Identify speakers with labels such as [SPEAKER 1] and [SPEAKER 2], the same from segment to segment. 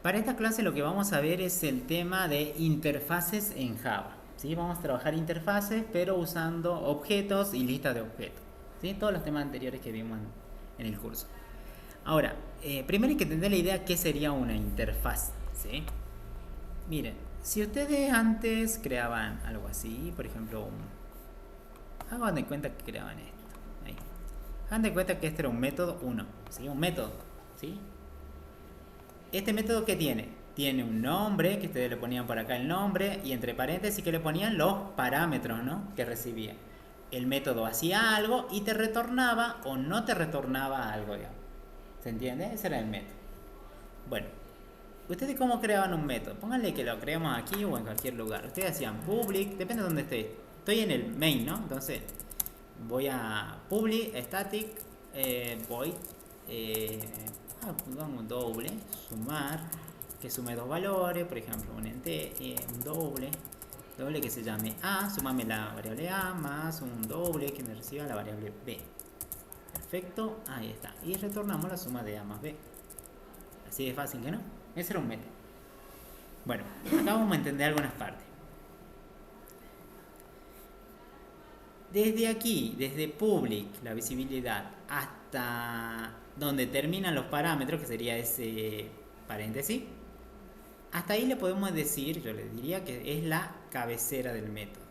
[SPEAKER 1] Para esta clase lo que vamos a ver es el tema de interfaces en Java. ¿Sí? Vamos a trabajar interfaces, pero usando objetos y listas de objetos. ¿Sí? Todos los temas anteriores que vimos en el curso. Ahora, primero hay que tener la idea qué sería una interfaz. ¿Sí? Miren, si ustedes antes creaban algo así, por ejemplo, hagan de cuenta que creaban esto. Ahí. Hagan de cuenta que este era un método 1. ¿Sí? Un método. ¿Sí? Este método, ¿qué tiene? Tiene un nombre, que ustedes le ponían por acá el nombre, y entre paréntesis que le ponían los parámetros, ¿no? Que recibía. El método hacía algo y te retornaba o no te retornaba algo, digamos. ¿Se entiende? Ese era el método. Bueno, ¿ustedes cómo creaban un método? Pónganle que lo creamos aquí o en cualquier lugar. Ustedes hacían public, depende de dónde esté. Estoy en el main, ¿no? Entonces, voy a public, static, void, pongamos un doble, sumar, que sume dos valores, por ejemplo, un doble que se llame A, sumame la variable A, más un doble que me reciba la variable B. Perfecto, ahí está. Y retornamos la suma de A más B. Así de fácil, ¿que no? Ese era un método. Bueno, acá vamos a entender algunas partes. Desde aquí, desde public, la visibilidad, hasta donde terminan los parámetros, que sería ese paréntesis, hasta ahí le podemos decir, yo le diría que es la cabecera del método.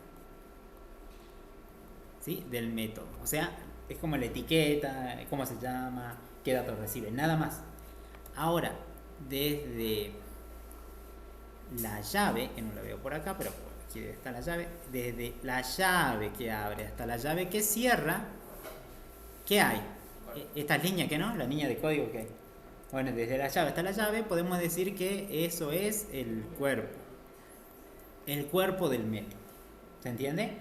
[SPEAKER 1] ¿Sí? Del método. O sea, es como la etiqueta, cómo se llama, qué datos recibe, nada más. Ahora, desde la llave, que no la veo por acá, pero aquí está la llave, desde la llave que abre hasta la llave que cierra, ¿qué hay? Estas líneas que no, la línea de código que hay. Bueno, desde la llave hasta la llave podemos decir que eso es el cuerpo del método. ¿Se entiende?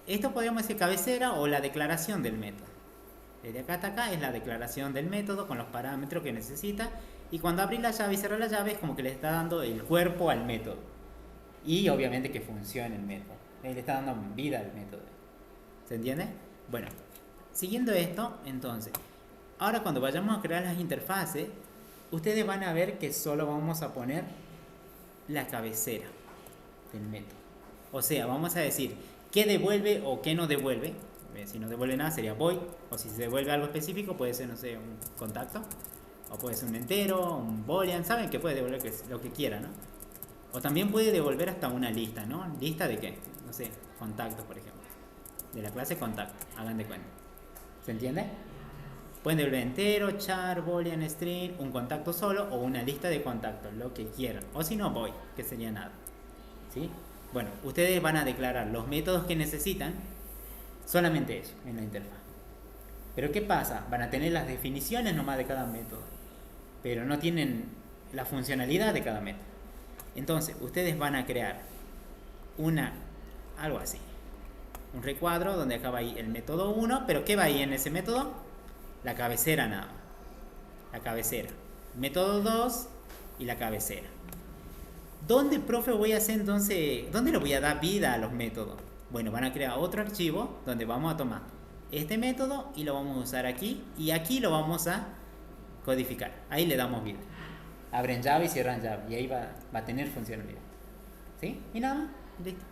[SPEAKER 1] Esto podríamos decir cabecera o la declaración del método. Desde acá hasta acá es la declaración del método con los parámetros que necesita. Y cuando abrís la llave y cerrás la llave es como que le está dando el cuerpo al método. Y obviamente que funcione el método. Le está dando vida al método. ¿Se entiende? Bueno, siguiendo esto, entonces, ahora cuando vayamos a crear las interfaces, ustedes van a ver que solo vamos a poner la cabecera del método. O sea, vamos a decir qué devuelve o qué no devuelve. Si no devuelve nada sería void, o si se devuelve algo específico puede ser, no sé, un contacto, o puede ser un entero, un boolean, saben que puede devolver lo que quiera, ¿no? O también puede devolver hasta una lista, ¿no? ¿Lista de qué? No sé, contactos, por ejemplo. De la clase contacto, hagan de cuenta. ¿Se entiende? Pueden devolver entero, char, boolean, string, un contacto solo o una lista de contactos, lo que quieran. O si no, void, que sería nada. ¿Sí? Bueno, ustedes van a declarar los métodos que necesitan, solamente eso, en la interfaz. Pero ¿qué pasa? Van a tener las definiciones nomás de cada método, pero no tienen la funcionalidad de cada método. Entonces, ustedes van a crear algo así, un recuadro donde acá va ahí el método 1, pero ¿qué va ahí en ese método? La cabecera nada más. La cabecera. Método 2 y la cabecera. ¿Dónde, profe, voy a hacer entonces? ¿Dónde le voy a dar vida a los métodos? Bueno, van a crear otro archivo donde vamos a tomar este método y lo vamos a usar aquí. Y aquí lo vamos a codificar. Ahí le damos vida. Abren llave y cierran llave. Y ahí va a tener funcionalidad. ¿Sí? Y nada más. Listo.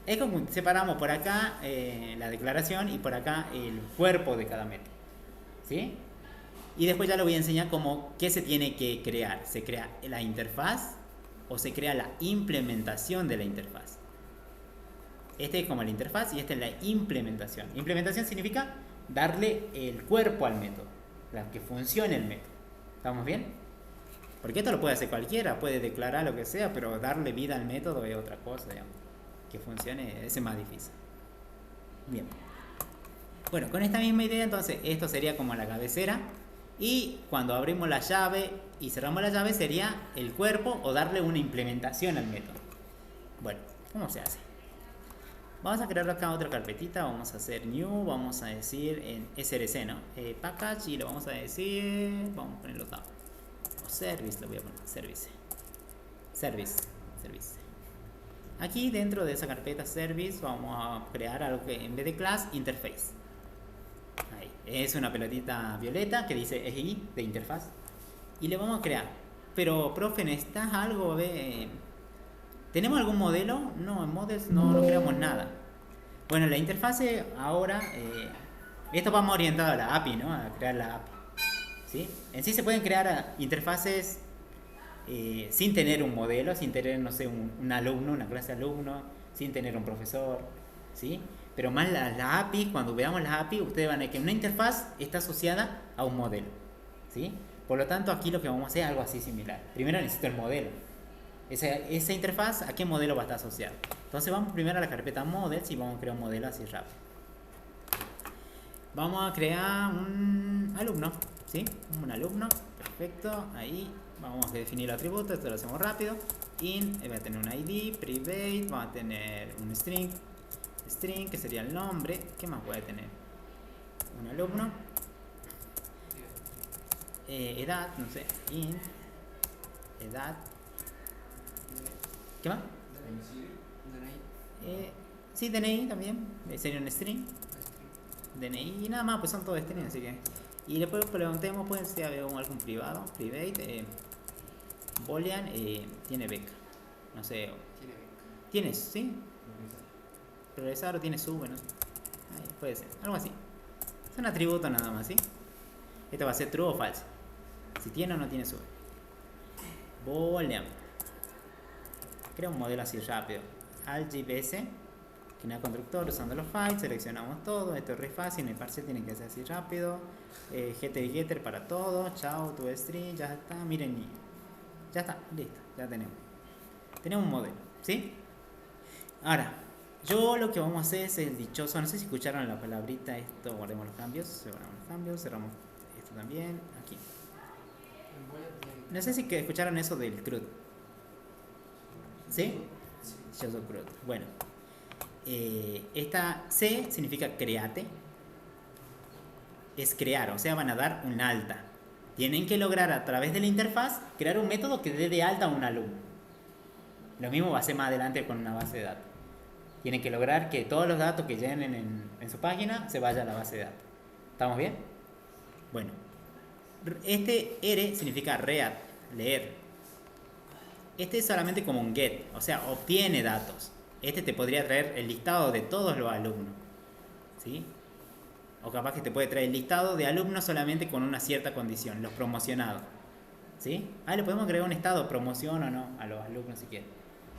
[SPEAKER 1] Es como separamos por acá la declaración y por acá el cuerpo de cada método. ¿Sí? Y después ya le voy a enseñar qué se tiene que crear. ¿Se crea la interfaz o se crea la implementación de la interfaz? Este es como la interfaz y esta es la implementación. Implementación significa darle el cuerpo al método, que funcione el método. ¿Estamos bien? Porque esto lo puede hacer cualquiera, puede declarar lo que sea, pero darle vida al método es otra cosa, digamos. Que funcione, ese es más difícil. Bien. Bueno, con esta misma idea, entonces, esto sería como la cabecera. Y cuando abrimos la llave y cerramos la llave sería el cuerpo o darle una implementación al método. Bueno, ¿cómo se hace? Vamos a crear acá otra carpetita, vamos a hacer new, vamos a decir en src, ¿no? Package y lo vamos a decir, vamos a ponerlo acá. O service, lo voy a poner, service. Aquí dentro de esa carpeta service vamos a crear algo que en vez de class, interface. Ahí. Es una pelotita violeta que dice EI de interfaz. Y le vamos a crear pero profe, ¿necesitas algo? ¿Tenemos algún modelo? No, en Models no creamos nada. Bueno, la interfase ahora, esto vamos orientado a la API, ¿no? A crear la API. ¿Sí? En sí se pueden crear interfaces sin tener un modelo, sin tener, no sé, un alumno, una clase de alumno, sin tener un profesor, ¿sí? Pero más la API, cuando veamos la API, ustedes van a ver que una interfaz está asociada a un modelo, ¿sí? Por lo tanto, aquí lo que vamos a hacer es algo así similar. Primero necesito el modelo. Esa interfaz, ¿a qué modelo va a estar asociado? Entonces vamos primero a la carpeta Models y vamos a crear un modelo así rápido. Vamos a crear un alumno, ¿sí? Un alumno, perfecto, ahí vamos a definir el atributo, esto lo hacemos rápido. Int, va a tener un ID, private, vamos a tener un string, que sería el nombre. ¿Qué más puede tener? Un alumno. Edad, no sé, int, edad. ¿Qué más? Sí, DNI también, sería un string. DNI y nada más, pues son todos string, así que. Y después preguntemos, puede ser algún privado, private, Boolean, tiene beca, no sé. ¿Tienes? ¿Sí? Progresar o tiene sube, ¿no? Ahí, puede ser, algo así. Es un atributo nada más, ¿sí? Esto va a ser true o false. Si tiene o no tiene sube. Boolean. Crea un modelo así rápido. AlgebS. Generar constructor usando los files. Seleccionamos todo. Esto es re fácil. En el parcial tiene que ser así rápido. Getter y getter para todo. Chao, tu string. Ya está. Miren. Ya está. Listo. Ya tenemos. Tenemos un modelo. ¿Sí? Ahora. Yo lo que vamos a hacer es el dichoso. No sé si escucharon la palabrita. Esto. Guardemos los cambios. Cerramos los cambios. Cerramos esto también. Aquí. No sé si escucharon eso del CRUD. ¿Sí? Dichoso CRUD. Bueno. Esta C significa create. Es crear, o sea, van a dar un alta. Tienen que lograr a través de la interfaz crear un método que dé de alta a un alumno. Lo mismo va a ser más adelante con una base de datos. Tienen que lograr que todos los datos que llenen en su página se vayan a la base de datos. ¿Estamos bien? Bueno, este R significa read, leer. Este es solamente como un get, o sea, obtiene datos. Este te podría traer el listado de todos los alumnos, ¿sí? O capaz que te puede traer el listado de alumnos solamente con una cierta condición, los promocionados, ¿sí? Ahí le podemos agregar un estado, promoción o no, a los alumnos si quieren,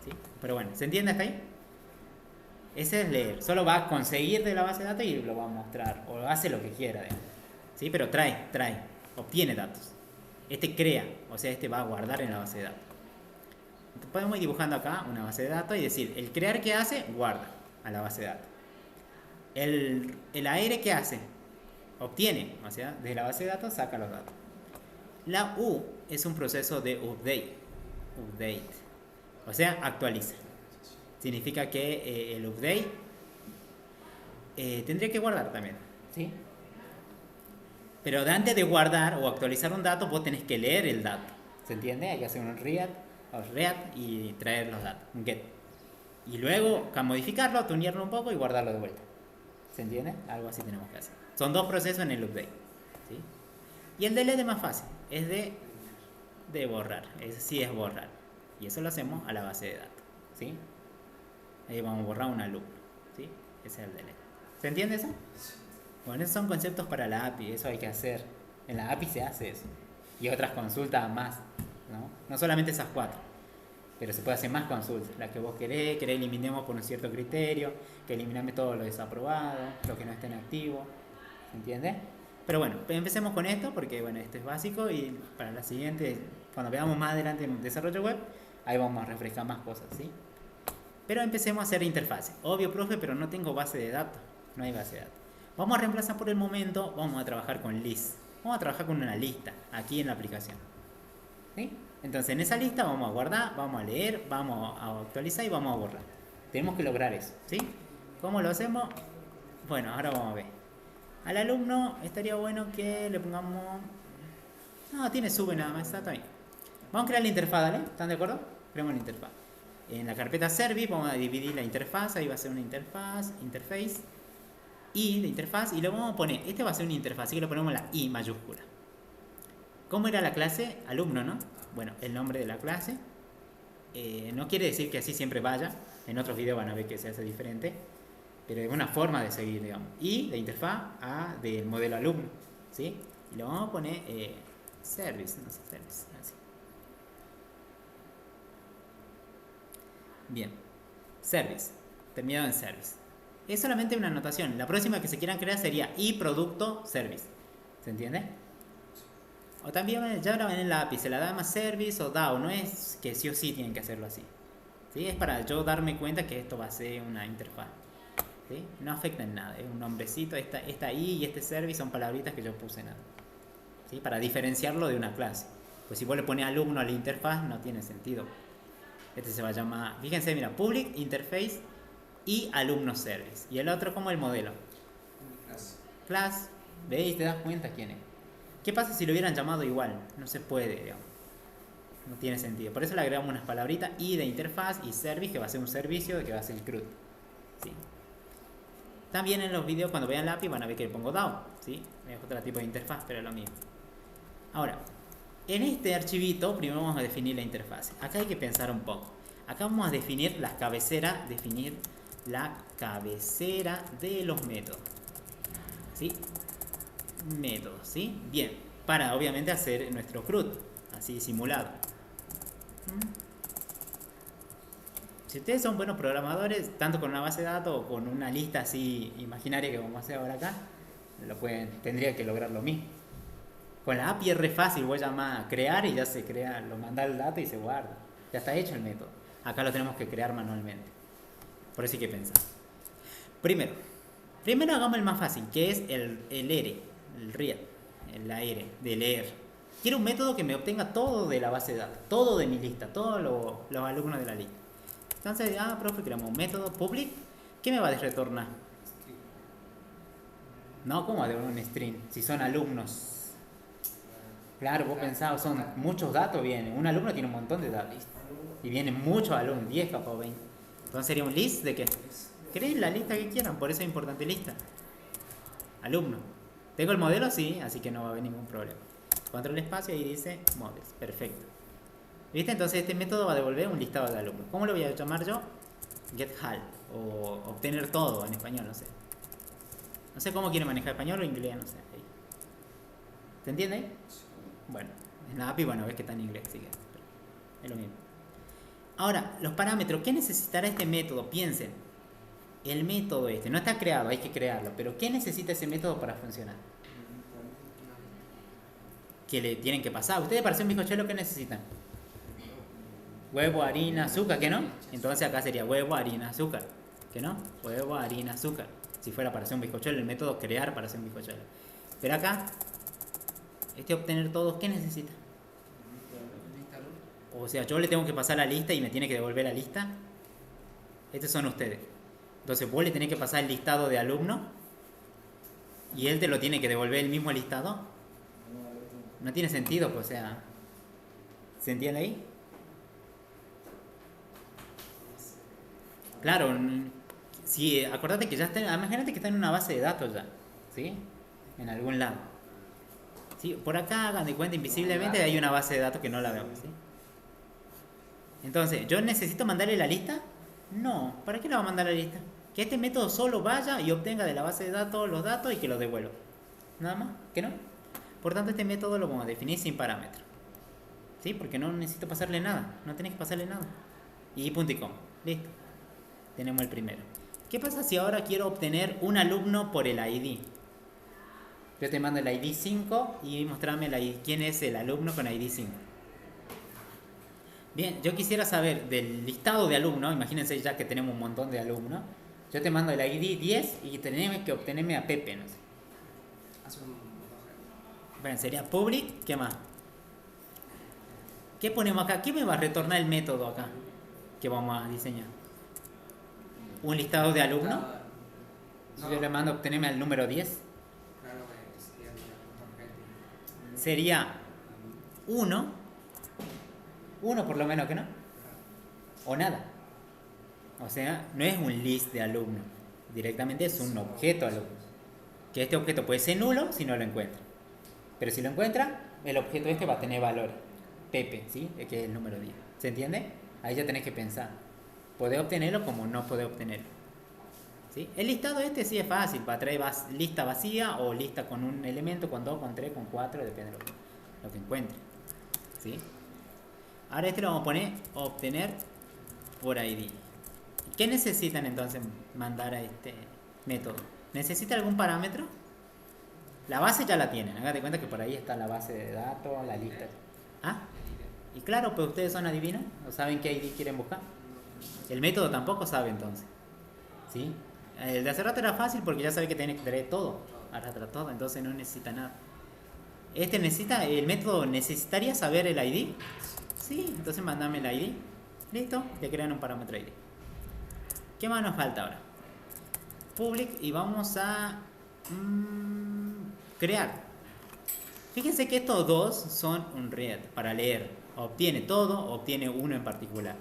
[SPEAKER 1] ¿sí? Pero bueno, ¿se entiende hasta ahí? Ese es leer, solo va a conseguir de la base de datos y lo va a mostrar, o hace lo que quiera, ¿sí? Pero trae, obtiene datos. Este crea, o sea, este va a guardar en la base de datos. Podemos ir dibujando acá una base de datos y decir, el crear que hace, guarda a la base de datos. El AR que hace, obtiene, o sea, desde la base de datos saca los datos. La U es un proceso de update, o sea, actualiza. Significa que el update tendría que guardar también, ¿sí? Pero antes de guardar o actualizar un dato, vos tenés que leer el dato, ¿se entiende? Hay que hacer un read y traer los datos, un get. Y luego modificarlo, tunearlo un poco y guardarlo de vuelta. ¿Se entiende? Algo así tenemos que hacer. Son dos procesos en el update, ¿sí? Y el delete es más fácil, es de borrar, sí es borrar. Y eso lo hacemos a la base de datos, ¿sí? Ahí vamos a borrar un alumno, ¿sí? Ese es el delete. ¿Se entiende eso? Bueno, esos son conceptos para la API, eso hay que hacer. En la API se hace eso. Y otras consultas más, ¿no? No solamente esas 4, pero se puede hacer más consultas. Las que vos querés eliminemos por un cierto criterio, que eliminame todo lo desaprobado, lo que no estén activos, ¿se entiende? Pero bueno, empecemos con esto porque bueno, esto es básico y para la siguiente, cuando veamos más adelante en desarrollo web, ahí vamos a refrescar más cosas, ¿sí? Pero empecemos a hacer interfaces. Obvio, profe, pero no tengo base de datos, no hay base de datos. Vamos a reemplazar por el momento, vamos a trabajar con list. Vamos a trabajar con una lista aquí en la aplicación, ¿sí? Entonces en esa lista vamos a guardar, vamos a leer, vamos a actualizar y vamos a borrar. Tenemos que lograr eso, ¿sí? ¿Cómo lo hacemos? Bueno, ahora vamos a ver. Al alumno estaría bueno que le pongamos... No, tiene sube nada más, está bien. Vamos a crear la interfaz, ¿vale? ¿Están de acuerdo? Creamos la interfaz. En la carpeta service vamos a dividir la interfaz, ahí va a ser una interfaz, interface, y de interfaz, y luego vamos a poner, este va a ser una interfaz, así que le ponemos la I mayúscula. ¿Cómo era la clase? Alumno, ¿no? Bueno, el nombre de la clase. No quiere decir que así siempre vaya. En otros videos van a ver que se hace diferente. Pero es una forma de seguir, digamos. Y la interfaz del modelo alumno. ¿Sí? Y lo vamos a poner service, no sé, service. Así. Bien. Service. Terminado en service. Es solamente una anotación. La próxima que se quieran crear sería y producto service. ¿Se entiende? O también ya ahora en el API se la da más service o DAO. No es que sí o sí tienen que hacerlo así. ¿Sí? Es para yo darme cuenta que esto va a ser una interfaz. ¿Sí? No afecta en nada. Es un nombrecito. Esta I y este service son palabritas que yo puse nada. ¿Sí? Para diferenciarlo de una clase. Pues si vos le pones alumno a la interfaz no tiene sentido. Este se va a llamar, fíjense, mira, public interface y alumno service. Y el otro como el modelo. Class. ¿Veis? ¿Te das cuenta quién es? ¿Qué pasa si lo hubieran llamado igual? No se puede, digamos. No tiene sentido. Por eso le agregamos unas palabritas y de interfaz y service, que va a ser un servicio, que va a ser el CRUD. ¿Sí? También en los videos, cuando vean la API, van a ver que le pongo DAO. ¿Sí? Es otro tipo de interfaz, pero es lo mismo. Ahora, en este archivito, primero vamos a definir la interfaz. Acá hay que pensar un poco. Acá vamos a definir las cabeceras, la cabecera de los métodos. ¿Sí? Métodos, ¿sí? Bien, para obviamente hacer nuestro CRUD, así simulado. Si ustedes son buenos programadores, tanto con una base de datos o con una lista así imaginaria que vamos a hacer ahora acá, tendría que lograr lo mismo. Con la API es re fácil, voy a llamar a crear y ya se crea, lo manda el dato y se guarda. Ya está hecho el método. Acá lo tenemos que crear manualmente. Por eso hay que pensar. Primero hagamos el más fácil, que es el R, el read, la R, de leer. Quiero un método que me obtenga todo de la base de datos, todo de mi lista, todos los alumnos de la lista. Entonces, profe, creamos un método public. ¿Qué me va a retornar? No, como de un string, si son alumnos. Claro, vos pensabas, son muchos datos vienen. Un alumno tiene un montón de datos. Y vienen muchos alumnos, 10 capaz 20. Entonces sería un list de que creen la lista que quieran, por eso es importante lista. Alumno. ¿Tengo el modelo? Sí, así que no va a haber ningún problema. Control espacio y dice models. Perfecto. ¿Viste? Entonces este método va a devolver un listado de alumnos. ¿Cómo lo voy a llamar yo? GetHal. O obtener todo en español, no sé. No sé cómo quiere manejar español o inglés, no sé. Ahí. ¿Se entiende? Bueno, en la API, bueno, ves que está en inglés, así que es lo mismo. Ahora, los parámetros, ¿qué necesitará este método? Piensen, el método este, no está creado, hay que crearlo, pero ¿qué necesita ese método para funcionar? ¿Qué le tienen que pasar? ¿Ustedes para hacer un bizcochuelo qué necesitan? Huevo, harina, azúcar, ¿qué no? Entonces acá sería huevo, harina, azúcar, ¿qué no? Huevo, harina, azúcar. Si fuera para hacer un bizcochuelo, el método crear para hacer un bizcochuelo. Pero acá, obtener todos, ¿qué necesita? O sea, yo le tengo que pasar la lista y me tiene que devolver la lista. Estos son ustedes. Entonces vos le tenés que pasar el listado de alumnos y él te lo tiene que devolver el mismo listado. No tiene sentido, pues, o sea, ¿se entiende ahí? Claro, si acordate que ya está, imagínate que está en una base de datos ya, ¿sí? En algún lado. ¿Sí? Por acá, hagan de cuenta, invisiblemente hay una base de datos que no la vemos, ¿sí? Entonces, ¿yo necesito mandarle la lista? No, ¿para qué le va a mandar la lista? Que este método solo vaya y obtenga de la base de datos los datos y que los devuelva. Nada más, ¿que no? Por tanto, este método lo vamos a definir sin parámetro. ¿Sí? Porque no necesito pasarle nada, no tenés que pasarle nada. Y punto y coma, listo. Tenemos el primero. ¿Qué pasa si ahora quiero obtener un alumno por el ID? Yo te mando el ID 5 y mostrame quién es el alumno con ID 5. Bien, yo quisiera saber del listado de alumnos, imagínense ya que tenemos un montón de alumnos. Yo te mando el ID 10 y tenemos que obtenerme a Pepe, no sé. Bueno, sería public, ¿qué más? ¿Qué ponemos acá? ¿Qué me va a retornar el método acá que vamos a diseñar? ¿Un listado de alumnos? Si yo le mando obtenerme al número 10. Sería 1 por lo menos, que no, o nada. O sea, no es un list de alumnos, directamente es un objeto alumno, que este objeto puede ser nulo si no lo encuentra, pero si lo encuentra el objeto este va a tener valor. Pepe, ¿sí? Que es el número 10. ¿Se entiende? Ahí ya tenés que pensar. Podés obtenerlo como no podés obtenerlo. ¿Sí? El listado este sí es fácil. Va a traer lista vacía o lista con un elemento, con 2, con 3, con 4, depende de lo que encuentre. ¿Sí? Ahora este lo vamos a poner obtener por ID. ¿Qué necesitan entonces mandar a este método? ¿Necesita algún parámetro? La base ya la tienen. Hágate cuenta que por ahí está la base de datos, la lista. ¿Ah? Y claro, pues ustedes son adivinos. ¿O saben qué ID quieren buscar? El método tampoco sabe entonces. ¿Sí? El de hace rato era fácil porque ya sabe que tiene que traer todo. Arrastra todo, entonces no necesita nada. El método necesitaría saber el ID. Sí, entonces mandame el ID. Listo, le crean un parámetro ID. ¿Qué más nos falta ahora? Public y vamos a crear. Fíjense que estos dos son un read para leer. Obtiene todo, obtiene uno en particular.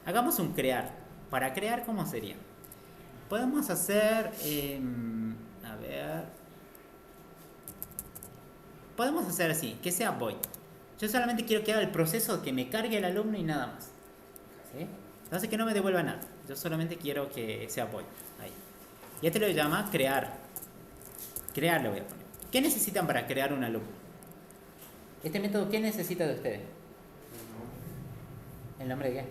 [SPEAKER 1] Hagamos un crear. Para crear, ¿cómo sería? Podemos hacer, podemos hacer así, que sea void. Yo solamente quiero que haga el proceso que me cargue el alumno y nada más. ¿Sí? Entonces que no me devuelva nada. Yo solamente quiero que sea void. Ahí. Y este lo llama crear. Crear lo voy a poner. ¿Qué necesitan para crear un alumno? Este método, ¿qué necesita de ustedes? ¿El nombre de qué?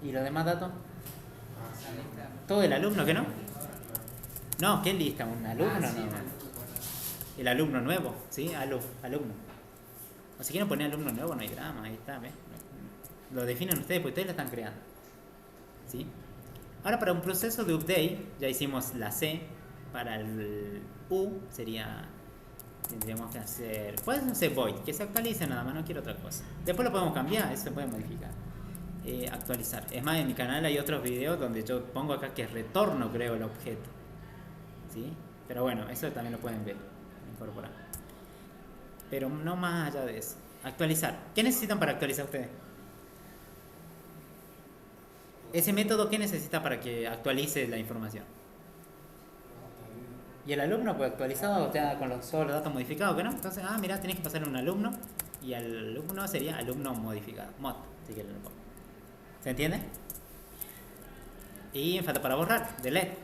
[SPEAKER 1] ¿Y los demás datos? ¿Todo el alumno, que no? No, ¿qué lista? ¿Un alumno? No. El alumno nuevo, ¿sí? Alumno. O si quieren poner alumno nuevo, no hay drama, ahí está, ¿ves? Lo definen ustedes, porque ustedes lo están creando. ¿Sí? Ahora para un proceso de update, ya hicimos la C. Para el U tendríamos que hacer, puedes hacer void, que se actualice nada más, no quiero otra cosa. Después lo podemos cambiar, eso se puede modificar. Actualizar. Es más, en mi canal hay otros videos donde yo pongo acá que retorno, creo, el objeto. ¿Sí? Pero bueno, eso también lo pueden ver, incorporar. Pero no más allá de eso. Actualizar. ¿Qué necesitan para actualizar ustedes? Ese método, ¿qué necesita para que actualice la información? Y el alumno, pues actualizado, o sea, con todos los datos modificados, ¿que no? Entonces, mira, tenés que pasar un alumno y el alumno sería alumno modificado, mod, si quieren lo pongo. ¿Se entiende? Y falta para borrar, delete.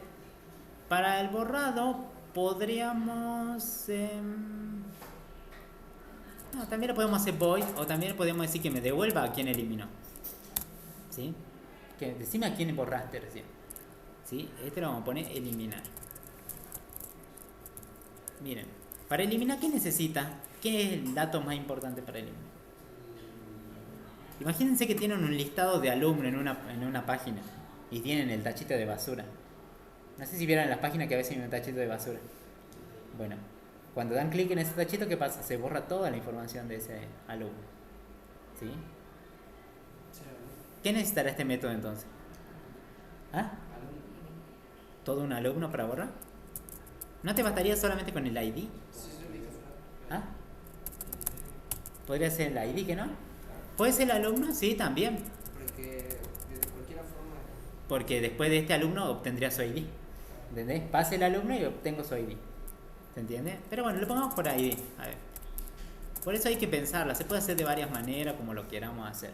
[SPEAKER 1] Para el borrado podríamos... también lo podemos hacer void o también podemos decir que me devuelva a quien eliminó. ¿Sí? Que decime a quién borraste recién. ¿Sí? Este lo vamos a poner eliminar. Miren, para eliminar, ¿qué necesita? ¿Qué es el dato más importante para eliminar? Imagínense que tienen un listado de alumnos en una página y tienen el tachito de basura. No sé si vieron en las páginas que a veces hay un tachito de basura. Bueno, cuando dan clic en ese tachito, ¿qué pasa? Se borra toda la información de ese alumno. ¿Sí? ¿Qué necesitará este método entonces? ¿Ah? ¿Todo un alumno para borrar? ¿No te bastaría solamente con el ID? ¿Ah? ¿Podría ser el ID que no? ¿Puede ser el alumno? Sí, también.
[SPEAKER 2] Porque de cualquier forma.
[SPEAKER 1] Porque después de este alumno obtendría su ID. ¿Entendés? Pasa el alumno y obtengo su ID. ¿Se entiende? Pero bueno, lo pongamos por ID. A ver. Por eso hay que pensarla. Se puede hacer de varias maneras, como lo queramos hacer.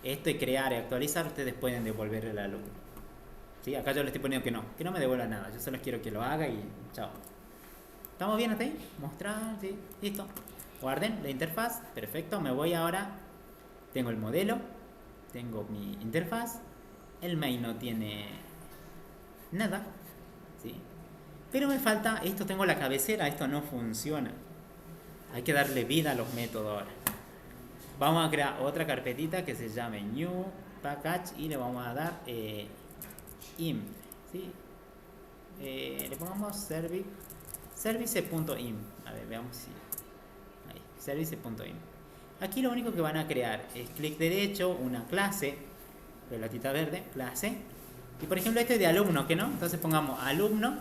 [SPEAKER 1] Esto y crear y actualizar, ustedes pueden devolver el alumno. ¿Sí? Acá yo le estoy poniendo que no me devuelva nada. Yo solo quiero que lo haga y chao. ¿Estamos bien hasta ahí? Mostrar, sí, listo. Guarden la interfaz, perfecto. Me voy ahora. Tengo el modelo, tengo mi interfaz. El main no tiene nada, ¿sí? Pero me falta, esto tengo la cabecera, esto no funciona. Hay que darle vida a los métodos ahora. Vamos a crear otra carpetita que se llame new package y le vamos a dar imp, ¿sí? Le pongamos service.imp. A ver, veamos si ahí, service.imp. Aquí lo único que van a crear es clic derecho, una clase, pelotita verde, clase. Y por ejemplo este es de alumno, ¿que no? Entonces pongamos alumno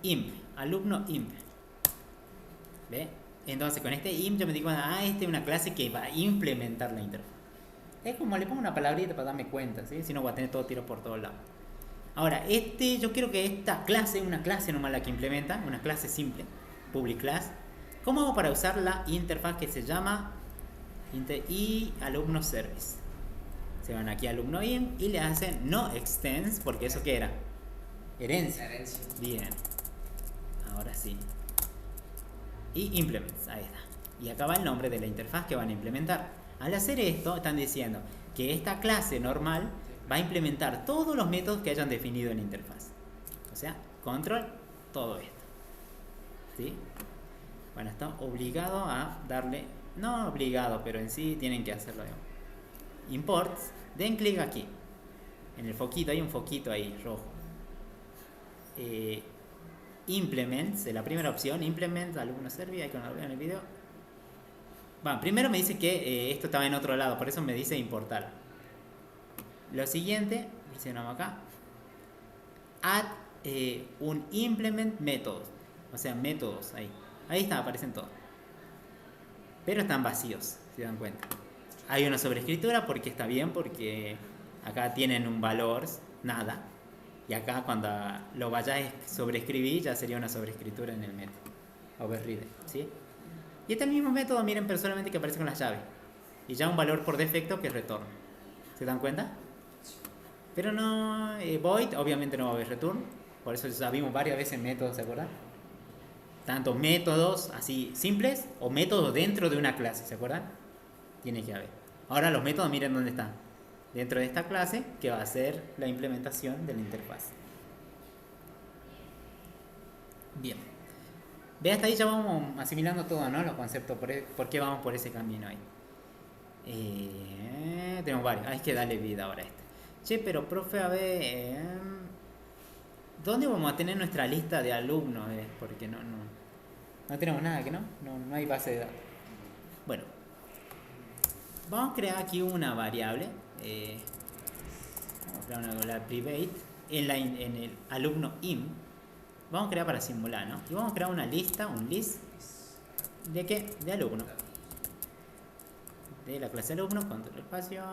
[SPEAKER 1] imp. ¿Ve? Entonces con este imp yo me digo, este es una clase que va a implementar la interfaz. Es como le pongo una palabrita para darme cuenta, ¿sí? Si no voy a tener todo tiro por todos lados. Ahora, yo quiero que esta clase, una clase nomás la que implementa, una clase simple, public class. ¿Cómo hago para usar la interfaz que se llama y alumno service? Se van aquí a alumno in y le hacen no extends, porque eso que era herencia. Bien, ahora sí. Y implements, ahí está. Y acá va el nombre de la interfaz que van a implementar. Al hacer esto, están diciendo que esta clase normal va a implementar todos los métodos que hayan definido en la interfaz. O sea, control todo esto. ¿Sí? Bueno, está obligado a darle, no obligado, pero en sí tienen que hacerlo. Digamos. Imports, den clic aquí. En el foquito, hay un foquito ahí rojo. Implements, la primera opción, implements, alumno service, ahí con lo veo en el video. Bueno, primero me dice que esto estaba en otro lado, por eso me dice importar. Lo siguiente, presionamos acá. Add un implement method, o sea, métodos ahí. Ahí está, aparecen todos. Pero están vacíos, si dan cuenta. Hay una sobrescritura porque está bien, porque acá tienen un valor, nada. Y acá cuando lo vayas a sobreescribir ya sería una sobrescritura en el método. Override, ¿sí? Y este es el mismo método, miren, pero solamente que aparece con las llaves. Y ya un valor por defecto que retorna. ¿Se dan cuenta? Pero no, void obviamente no va a haber return. Por eso ya vimos varias veces métodos, ¿se acuerdan? Tanto métodos así simples o métodos dentro de una clase, ¿se acuerdan? Tiene que haber. Ahora los métodos, miren dónde están. Dentro de esta clase que va a ser la implementación de la interfaz. Bien. Ve, hasta ahí ya vamos asimilando todo, ¿no? Los conceptos, por qué vamos por ese camino ahí. Tenemos varios. Hay que darle vida ahora a este. Che, pero profe, a ver, ¿dónde vamos a tener nuestra lista de alumnos? Porque no tenemos nada, que no hay base de datos. Bueno, vamos a crear aquí una variable. Vamos a crear una variable private en el alumno im. Vamos a crear para simular, ¿no? Y vamos a crear una lista, un list. ¿De qué? De alumno. De la clase alumno, control espacio,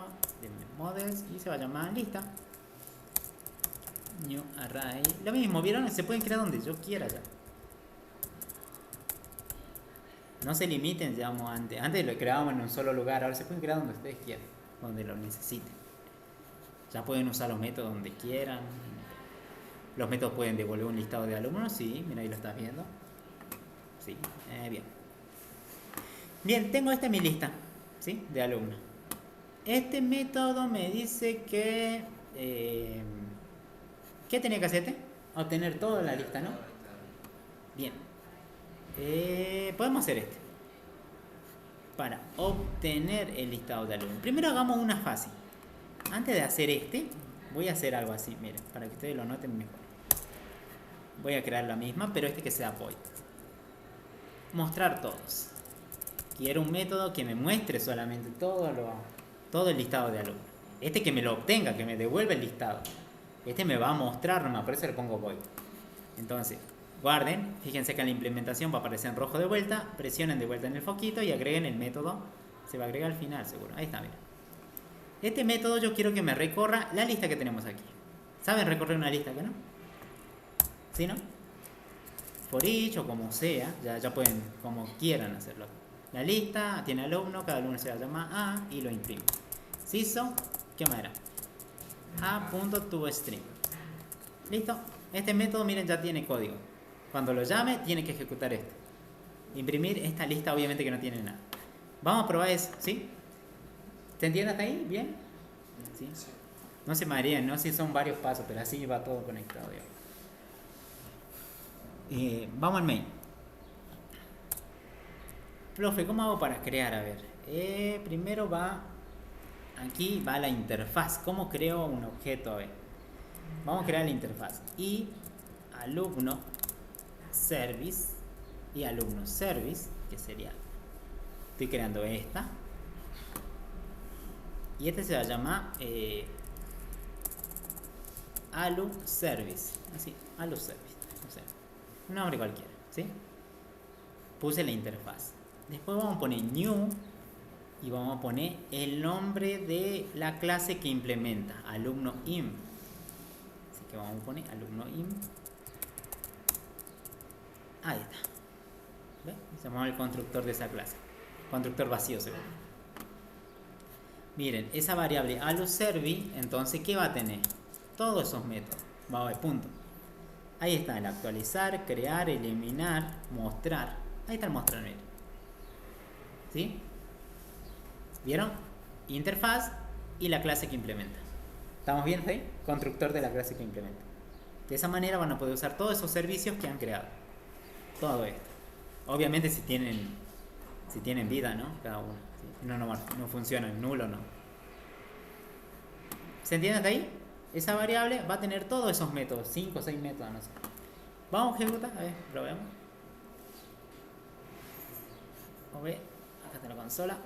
[SPEAKER 1] de models, y se va a llamar lista. New array. Lo mismo, ¿vieron? Se pueden crear donde yo quiera ya. No se limiten, digamos, antes lo creábamos en un solo lugar, ahora se pueden crear donde ustedes quieran, donde lo necesiten. Ya pueden usar los métodos donde quieran. Los métodos pueden devolver un listado de alumnos, sí, mira ahí lo estás viendo. Sí, bien. Bien, tengo esta en mi lista, ¿sí? De alumnos. Este método me dice que... ¿qué tenía que hacerte? Obtener toda la lista, ¿no? Bien. Podemos hacer este. Para obtener el listado de alumnos. Primero hagamos una fácil. Antes de hacer este, voy a hacer algo así, miren, para que ustedes lo noten mejor. Voy a crear la misma, pero este que sea void. Mostrar todos. Quiero un método que me muestre solamente todo el listado de alumnos. Este que me lo obtenga, que me devuelva el listado. Este me va a mostrar nomás, por eso le pongo void. Entonces, guarden, fíjense que en la implementación va a aparecer en rojo de vuelta, presionen de vuelta en el foquito y agreguen el método. Se va a agregar al final, seguro. Ahí está, mira. Este método yo quiero que me recorra la lista que tenemos aquí. ¿Saben recorrer una lista que no? ¿Sí, no? For each o como sea, ya pueden, como quieran hacerlo. La lista tiene alumno, cada alumno se va a llamar A y lo imprime. ¿Sí hizo? ¿Qué manera? A.toString. ¿Listo? Este método, miren, ya tiene código. Cuando lo llame, tiene que ejecutar esto. Imprimir esta lista, obviamente que no tiene nada. Vamos a probar eso, ¿sí? ¿Se entiende hasta ahí? ¿Bien? ¿Sí? No se mareen, no sé si son varios pasos, pero así va todo conectado. Vamos al main. Profe, ¿cómo hago para crear? A ver. Primero aquí va la interfaz. ¿Cómo creo un objeto? A ver. Vamos a crear la interfaz. Y alumno service. Y alumno service, que sería. Estoy creando esta. Y este se va a llamar alu service. Así, alu service. O sea, un nombre cualquiera, ¿sí? Puse la interfaz. Después vamos a poner new y vamos a poner el nombre de la clase que implementa, alumno im. Así que vamos a poner alumno im. Ahí está. ¿Ve? Llamamos el constructor de esa clase. Constructor vacío, seguro. Miren, esa variable aluservi, entonces, ¿qué va a tener? Todos esos métodos. Vamos a ver, punto. Ahí está el actualizar, crear, eliminar, mostrar. Ahí está el mostrar, miren. ¿Sí? ¿Vieron? Interfaz y la clase que implementa. ¿Estamos bien ahí? Constructor de la clase que implementa. De esa manera van a poder usar todos esos servicios que han creado. Todo esto. Obviamente si tienen vida, ¿no? Cada uno. ¿Sí? No funciona, nulo no. ¿Se entiende hasta ahí? Esa variable va a tener todos esos métodos, 5 o 6 métodos, no sé. Vamos a ejecutar, a ver, probemos. Vamos a ver, acá está la consola.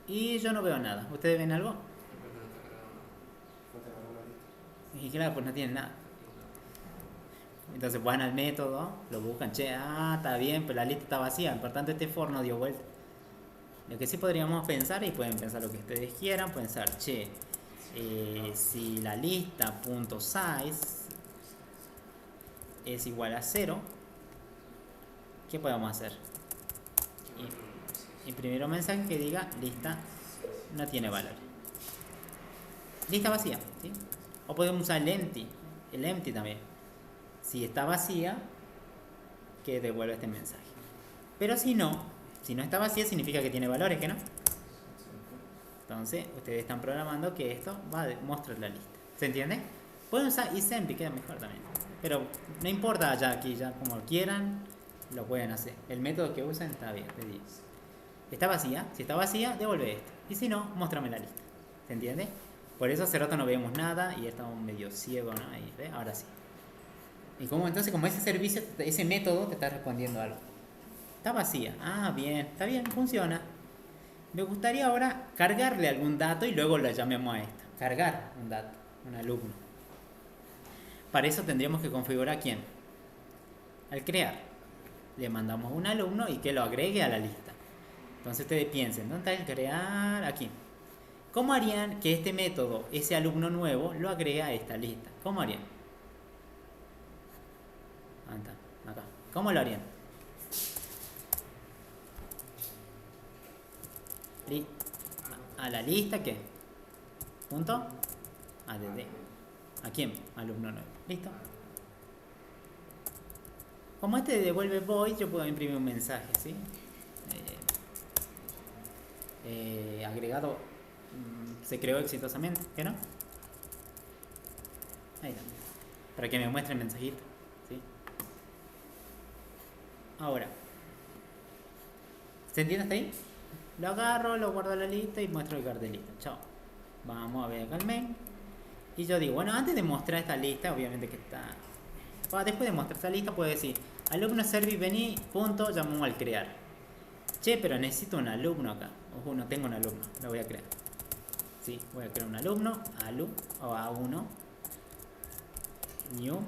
[SPEAKER 1] Y yo no veo nada. ¿Ustedes ven algo? Y claro, pues no tienen nada. Entonces van al método, lo buscan, che, está bien, pero la lista está vacía, por tanto este for no dio vuelta. Lo que sí podríamos pensar, y pueden pensar lo que ustedes quieran, pensar, che, si la lista .size es igual a 0, ¿qué podemos hacer? Imprimir un mensaje que diga lista no tiene valor. Lista vacía, ¿sí? O podemos usar el empty también. Si está vacía, que devuelva este mensaje. Pero si no está vacía, significa que tiene valores, ¿que no? Entonces, ustedes están programando que esto va a mostrar la lista. ¿Se entiende? Pueden usar isempty, queda mejor también. Pero no importa ya aquí, ya como quieran, lo pueden hacer. El método que usen está bien, te digo. ¿Está vacía? Si está vacía, devuelve esto. Y si no, muéstrame la lista. ¿Se entiende? Por eso hace rato no vemos nada y estamos medio ciegos, ¿no? Ahí, ¿ve? Ahora sí. Y entonces, como ese servicio, ese método te está respondiendo algo. Está vacía. Ah, bien, está bien, funciona. Me gustaría ahora cargarle algún dato y luego le llamemos a esto. Cargar un dato, un alumno. Para eso tendríamos que configurar a quién. Al crear. Le mandamos un alumno y que lo agregue a la lista. Entonces ustedes piensen, ¿dónde está el crear? Aquí. ¿Cómo harían que este método, ese alumno nuevo, lo agregue a esta lista? ¿Cómo harían? Acá. ¿Cómo lo harían? A la lista, ¿qué? Punto add. ¿A quién? Alumno nuevo. ¿Listo? Como este devuelve void, yo puedo imprimir un mensaje, ¿sí? Agregado se creó exitosamente, ¿qué no? Ahí está. Para que me muestre el mensajito, ¿sí? Ahora, ¿se entiende hasta ahí? Lo agarro, lo guardo en la lista y muestro el cartelito. Chao. Vamos a ver acá el main. Y yo digo, bueno, antes de mostrar esta lista, obviamente que está... después de mostrar esta lista, puedo decir, alumno service vení, punto, llamamos al crear. Che, pero necesito un alumno acá. Ojo, no tengo un alumno, lo voy a crear. Sí, voy a crear un alumno, o A1, new,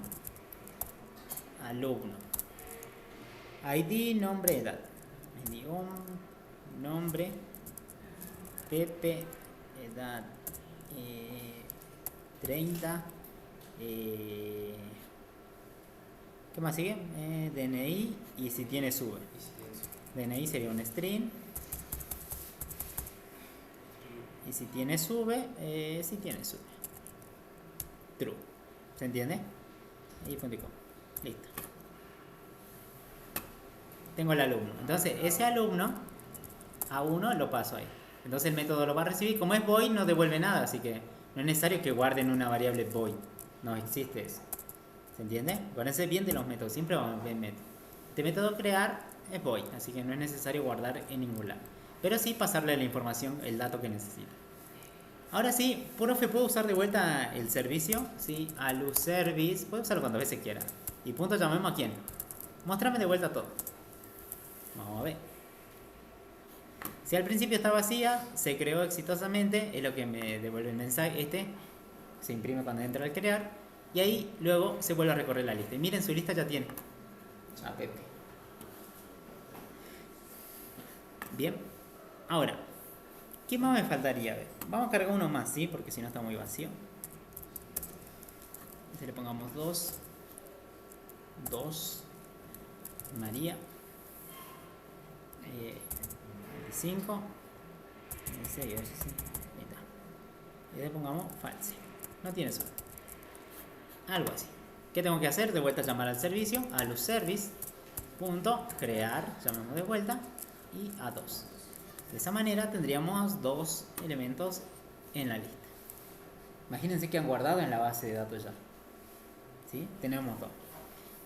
[SPEAKER 1] alumno. ID, nombre, edad. ID, nombre, Pepe, edad 30, ¿qué más sigue? DNI y si tiene sube. DNI sería un string. Y si tiene sube, true. ¿Se entiende? Y punto y coma. Listo. Tengo el alumno. Entonces, ese alumno, A1, lo paso ahí. Entonces el método lo va a recibir. Como es void, no devuelve nada, así que no es necesario que guarden una variable void. No existe eso. ¿Se entiende? Acuérdense bien de los métodos. Siempre vamos a ver método. Este método crear es void, así que no es necesario guardar en ningún lado. Pero sí pasarle la información, el dato que necesita. Ahora sí, profe, ¿puedo usar de vuelta el servicio? Sí, aluservice. Puedo usarlo cuantas veces quiera. Y punto, llamemos a quién. Mostrame de vuelta todo. Vamos a ver. Si al principio está vacía, se creó exitosamente, es lo que me devuelve el mensaje. Se imprime cuando entra al crear. Y ahí luego se vuelve a recorrer la lista. Y miren, su lista ya tiene a Pepe. Bien. Ahora, ¿qué más me faltaría? A ver, vamos a cargar uno más, ¿sí? Porque si no está muy vacío. Si le pongamos 2, María 25 16, ahí está. Y le pongamos false. No tiene sol. Algo así. ¿Qué tengo que hacer? De vuelta llamar al servicio, a loservice.crear, llamamos de vuelta, y a 2. De esa manera tendríamos 2 elementos en la lista. Imagínense que han guardado en la base de datos ya. ¿Sí? Tenemos 2.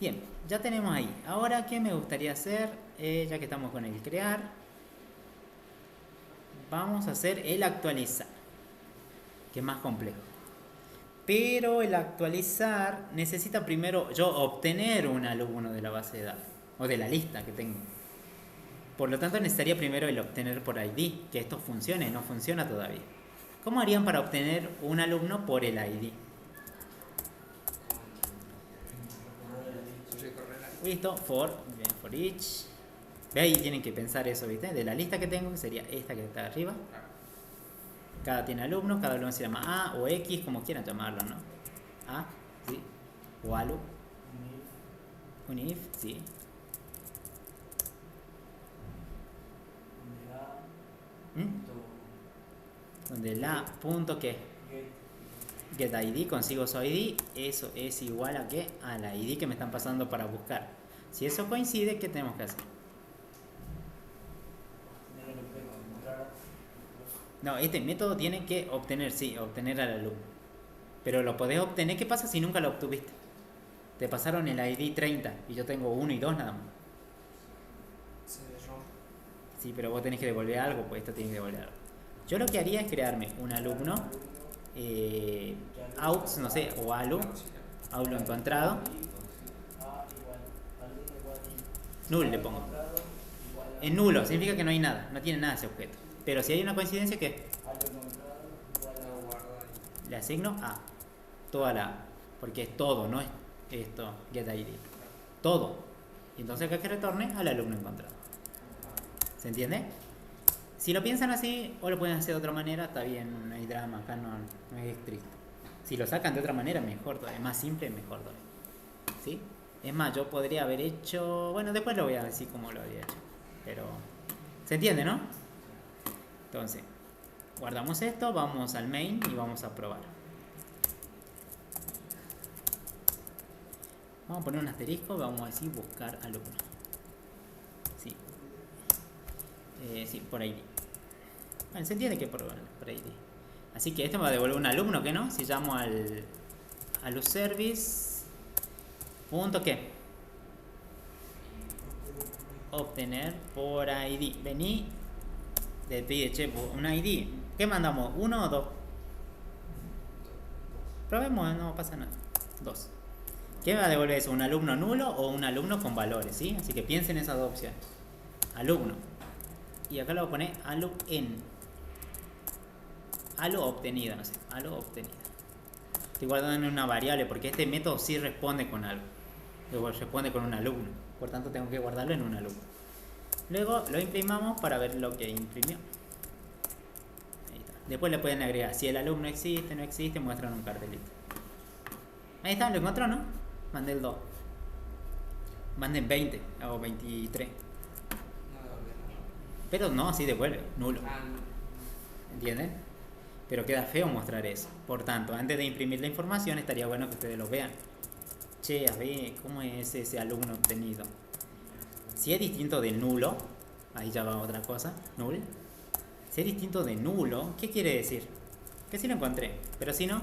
[SPEAKER 1] Bien, ya tenemos ahí. Ahora, ¿qué me gustaría hacer? Ya que estamos con el crear, vamos a hacer el actualizar, que es más complejo. Pero el actualizar necesita primero yo obtener un alumno de la base de datos o de la lista que tengo. Por lo tanto necesitaría primero el obtener por ID, que esto funcione, no funciona todavía. ¿Cómo harían para obtener un alumno por el ID? Listo, for each. Ve ahí, tienen que pensar eso, ¿viste? De la lista que tengo, que sería esta que está arriba. Cada tiene alumnos, cada alumno se llama A o X, como quieran llamarlo, ¿no? A, sí. O ALU. Un if, sí. Donde la punto que get ID, consigo su ID, eso es igual a qué, a la ID que me están pasando para buscar. Si eso coincide, ¿qué tenemos que hacer? No, este método tiene que obtener, sí, obtener al alumno. Pero lo podés obtener, ¿qué pasa si nunca lo obtuviste? Te pasaron el ID 30 y yo tengo 1 y 2 nada más.
[SPEAKER 2] Se rompe.
[SPEAKER 1] Sí, pero vos tenés que devolver algo, pues esto tiene que devolver algo. Yo lo que haría es crearme un alumno, out, no sé, o alu, aulo encontrado, null le pongo. En nulo, significa que no hay nada, no tiene nada ese objeto. Pero si hay una coincidencia, ¿qué? Le asigno a toda la A, porque es todo, no es esto, get ID. Todo. Y entonces acá que retorne al alumno encontrado. ¿Se entiende? Si lo piensan así, o lo pueden hacer de otra manera, está bien, no hay drama, acá no es estricto. Si lo sacan de otra manera, mejor todavía, más simple, mejor todavía. ¿Sí? Es más, yo podría haber hecho, bueno, después lo voy a decir cómo lo había hecho, pero ¿se entiende, no? Entonces, guardamos esto, vamos al main y vamos a probar. Vamos a poner un asterisco, vamos a decir buscar alumno. Sí. Sí, por ID. Bueno, se entiende que por ID. Así que esto me va a devolver un alumno, ¿qué no? Si llamo al uservice punto ¿qué? Obtener por ID. Vení, le pide, che, un ID. ¿Qué mandamos? ¿1 o 2? Probemos, no pasa nada. 2. ¿Qué va a devolver eso? ¿Un alumno nulo o un alumno con valores? ¿Sí? Así que piensen en esas dos opciones. Alumno. Y acá lo voy a poner alu en. Alu obtenida, no sé. Alu obtenida. Estoy guardando en una variable porque este método sí responde con algo. Luego responde con un alumno. Por tanto tengo que guardarlo en un alumno. Luego lo imprimamos para ver lo que imprimió. Ahí está. Después le pueden agregar si el alumno existe, no existe, muestran un cartelito. Ahí está, lo encontró, ¿no? Mandé el 2. Manden 20 o 23. Pero no, así devuelve, nulo. ¿Entienden? Pero queda feo mostrar eso. Por tanto, antes de imprimir la información, estaría bueno que ustedes lo vean. Che, a ver, ¿cómo es ese alumno obtenido? Si es distinto de nulo, ahí ya va otra cosa, null. Si es distinto de nulo, ¿qué quiere decir? Que sí lo encontré, pero si no.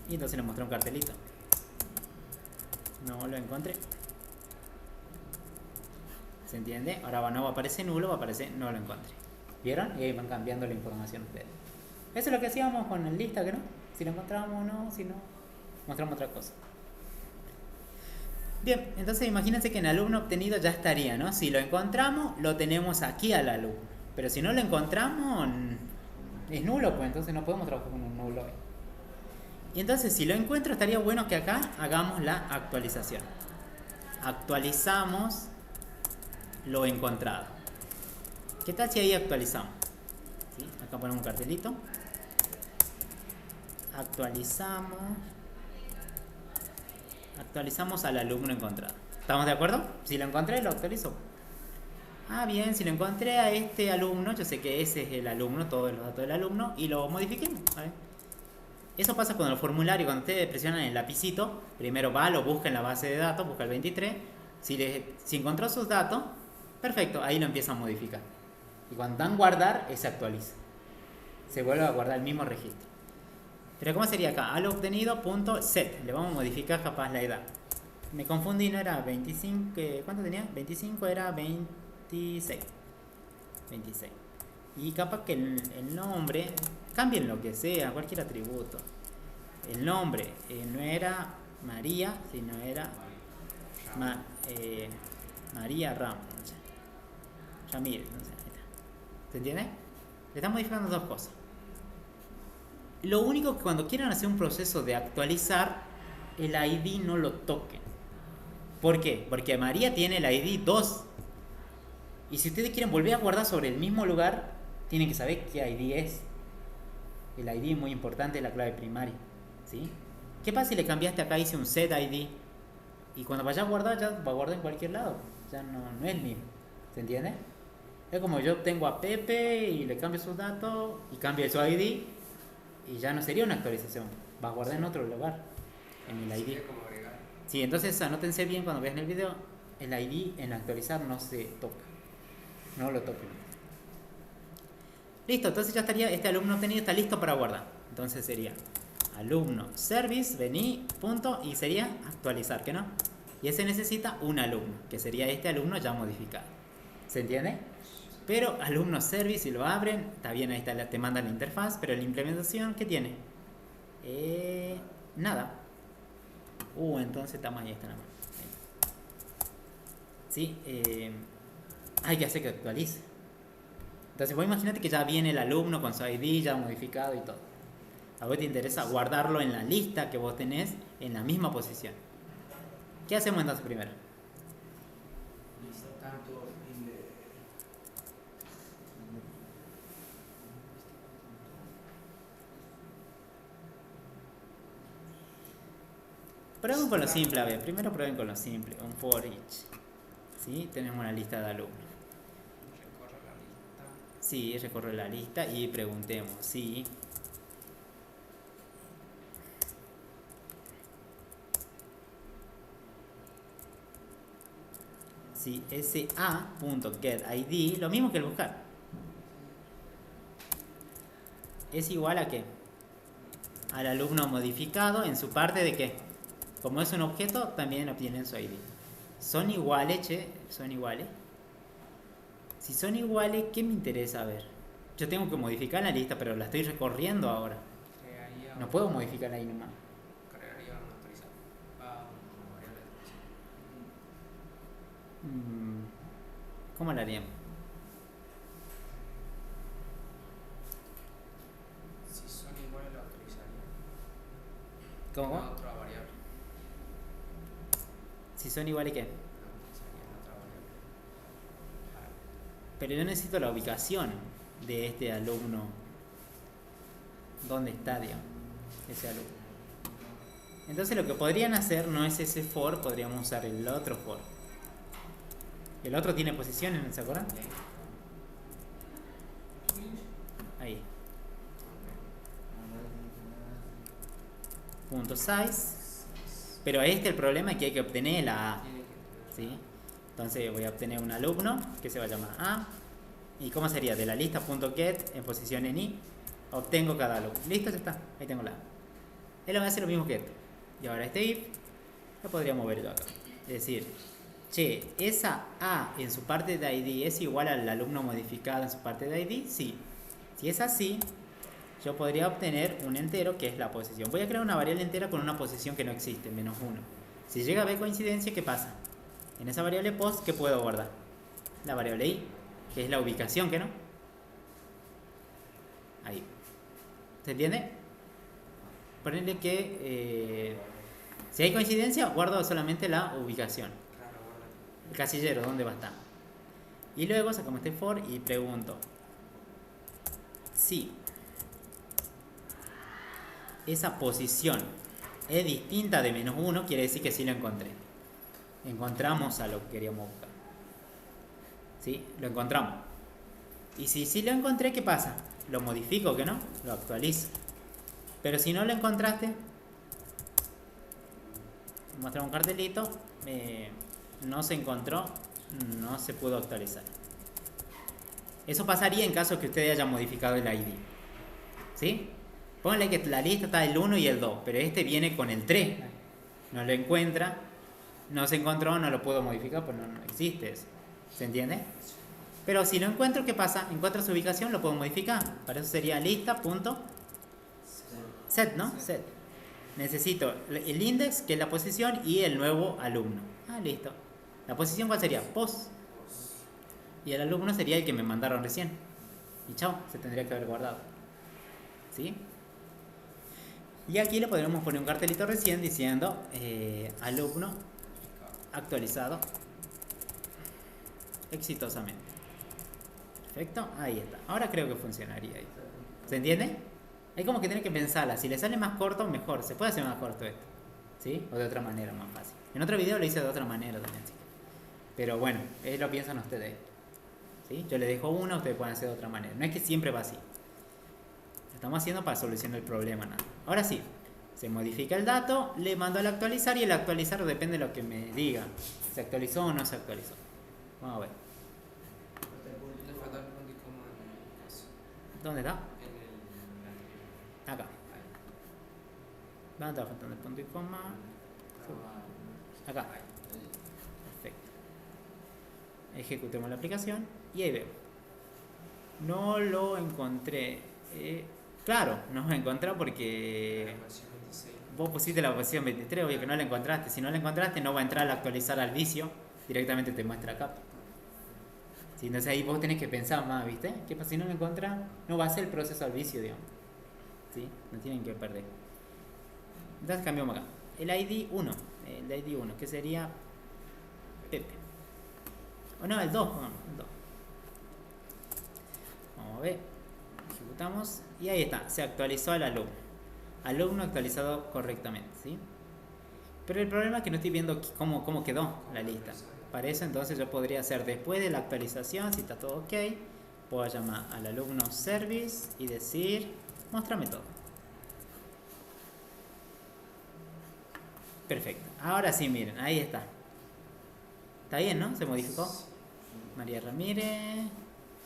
[SPEAKER 1] Y entonces le mostré un cartelito. No lo encontré. ¿Se entiende? Ahora no va a aparecer nulo, va a aparecer no lo encontré. ¿Vieron? Y ahí van cambiando la información ustedes. Eso es lo que hacíamos con el lista, ¿que no? Si lo encontrábamos o no, si no, mostramos otra cosa. Bien, entonces imagínense que en alumno obtenido ya estaría, ¿no? Si lo encontramos, lo tenemos aquí al alumno. Pero si no lo encontramos, es nulo, pues entonces no podemos trabajar con un nulo. Y entonces si lo encuentro, estaría bueno que acá hagamos la actualización. Actualizamos lo encontrado. ¿Qué tal si ahí actualizamos? ¿Sí? Acá ponemos un cartelito. Actualizamos al alumno encontrado. ¿Estamos de acuerdo? Si lo encontré, lo actualizo. Ah, bien, si lo encontré a este alumno, yo sé que ese es el alumno, todos los datos del alumno, y lo modifiquemos. ¿Vale? Eso pasa con el formulario, cuando ustedes presionan el lapicito, primero va, lo busca en la base de datos, busca el 23, si encontró sus datos, perfecto, ahí lo empieza a modificar. Y cuando dan guardar, se actualiza. Se vuelve a guardar el mismo registro. Pero ¿cómo sería acá? A lo obtenido, punto, set. Le vamos a modificar capaz la edad. Me confundí, no era 25, ¿cuánto tenía? 25 era 26. 26. Y capaz que el nombre, cambien lo que sea, cualquier atributo. El nombre no era María, sino era María Ramos, no sé. Ramírez, no sé. ¿Se entiende? Le están modificando dos cosas. Lo único que cuando quieran hacer un proceso de actualizar, el ID no lo toquen. ¿Por qué? Porque María tiene el ID 2. Y si ustedes quieren volver a guardar sobre el mismo lugar, tienen que saber qué ID es. El ID es muy importante, es la clave primaria. ¿Sí? ¿Qué pasa si le cambiaste acá, hice un set ID? Y cuando vaya a guardar, ya va a guardar en cualquier lado. Ya no es el mismo. ¿Se entiende? Es como yo tengo a Pepe y le cambio sus datos y cambio su ID y ya no sería una actualización. Va a guardar en otro lugar, en el ID. Sí, entonces anótense bien cuando vean el video. El ID en actualizar no se toca. No lo toquen. Listo, entonces ya estaría, este alumno obtenido está listo para guardar. Entonces sería alumno service, vení, punto, y sería actualizar, ¿que no? Y ese necesita un alumno, que sería este alumno ya modificado. ¿Se entiende? Pero alumno service, si lo abren, está bien, ahí está, te manda la interfaz, pero la implementación, ¿qué tiene? Nada. Entonces estamos ahí, está nada más. Sí, hay que hacer que actualice. Entonces vos imaginate que ya viene el alumno con su ID ya modificado y todo. A vos te interesa guardarlo en la lista que vos tenés en la misma posición. ¿Qué hacemos entonces primero? Prueben con lo simple, a ver, primero prueben con lo simple, un for each. ¿Sí? Tenemos una lista de alumnos.
[SPEAKER 2] Recorre la lista.
[SPEAKER 1] Sí, recorre la lista y preguntemos si sa.getID, lo mismo que el buscar, es igual a qué? Al alumno modificado en su parte de qué. Como es un objeto, también obtienen su ID. Son iguales, che, son iguales. Si son iguales, ¿qué me interesa ver? Yo tengo que modificar la lista, pero la estoy recorriendo ahora. No puedo modificar ahí nomás.
[SPEAKER 2] Crearía una actualización. Una variable de actualización.
[SPEAKER 1] ¿Cómo la haríamos?
[SPEAKER 2] Si son iguales, lo actualizaría.
[SPEAKER 1] ¿Cómo?
[SPEAKER 2] En otra variable.
[SPEAKER 1] Si son iguales, ¿qué?
[SPEAKER 2] Lo actualizaría en otra variable.
[SPEAKER 1] Pero yo necesito la ubicación de este alumno. ¿Dónde está, digamos, ese alumno? Entonces lo que podrían hacer no es ese for, podríamos usar el otro for. El otro tiene posiciones, ¿se acuerdan? Ahí. Punto size. Pero el problema es que hay que obtener la A. ¿Sí? Entonces voy a obtener un alumno que se va a llamar A. ¿Y cómo sería? De la lista .get en posición en I, obtengo cada alumno. Listo, ya está. Ahí tengo la A. Él va a hacer lo mismo que esto. Y ahora este if lo podría mover yo acá. Es decir, che, esa A en su parte de ID es igual al alumno modificado en su parte de ID. Sí. Si es así, yo podría obtener un entero que es la posición. Voy a crear una variable entera con una posición que no existe, -1. Si llega a haber coincidencia, ¿qué pasa? En esa variable post, ¿qué puedo guardar? La variable i, que es la ubicación, ¿que no? Ahí. ¿Se entiende? Ponerle que si hay coincidencia, guardo solamente la ubicación. El casillero, ¿dónde va a estar? Y luego sacamos este for y pregunto si esa posición es distinta de -1, quiere decir que sí lo encontré. Encontramos a lo que queríamos buscar. ¿Sí? Lo encontramos. Y si lo encontré, ¿qué pasa? Lo modifico, ¿que no? Lo actualizo. Pero si no lo encontraste, mostrar un cartelito, no se encontró, no se pudo actualizar. Eso pasaría en caso que ustedes hayan modificado el ID. ¿Sí? Pónganle que la lista está el 1 y el 2, pero este viene con el 3. No lo encuentra, no se encontró, no lo puedo modificar, pues no existe eso. ¿Se entiende? Pero si lo encuentro, ¿qué pasa? Encuentro su ubicación, lo puedo modificar. Para eso sería lista.set, ¿no? Set. Necesito el index, que es la posición, y el nuevo alumno. Listo. ¿La posición cuál sería? Post. Y el alumno sería el que me mandaron recién. Y chao, se tendría que haber guardado. ¿Sí? Y aquí le podremos poner un cartelito recién diciendo alumno actualizado exitosamente. Perfecto, ahí está. Ahora creo que funcionaría ahí. ¿Se entiende? Hay como que tiene que pensarla. Si le sale más corto, mejor. Se puede hacer más corto esto. ¿Sí? O de otra manera, más fácil. En otro video lo hice de otra manera también. ¿Sí? Pero bueno, lo piensan ustedes. ¿Sí? Yo le dejo una, ustedes pueden hacer de otra manera. No es que siempre va así. Lo estamos haciendo para solucionar el problema, nada. Ahora sí, se modifica el dato, le mando al actualizar y el actualizar depende de lo que me diga. ¿Se actualizó o no se actualizó? Vamos a ver.
[SPEAKER 2] Le falta el punto y coma en el caso.
[SPEAKER 1] ¿Dónde está?
[SPEAKER 2] En el
[SPEAKER 1] Acá. ¿Dónde está faltando el punto y coma? Acá. Perfecto. Ejecutemos la aplicación y ahí veo. No lo encontré. Claro, no lo encontré porque vos pusiste la posición 23, obvio que no la encontraste. Si no la encontraste, no va a entrar al actualizar al vicio, directamente te muestra acá. ¿Sí? Entonces ahí vos tenés que pensar más, ¿viste? ¿Qué pasa si no lo encontrás? No va a ser el proceso al vicio, digamos. ¿Sí? No tienen que perder. Entonces cambiamos acá. El ID 1. El ID 1, que sería Pepe. O no, el 2. No, el 2. Vamos a ver. Ejecutamos. Y ahí está. Se actualizó al alumno. Alumno actualizado correctamente, ¿sí? Pero el problema es que no estoy viendo cómo quedó la lista. Para eso entonces yo podría hacer después de la actualización, si está todo ok, puedo llamar al alumno service y decir, muéstrame todo. Perfecto. Ahora sí, miren, ahí está. Está bien, ¿no? Se modificó. María Ramírez.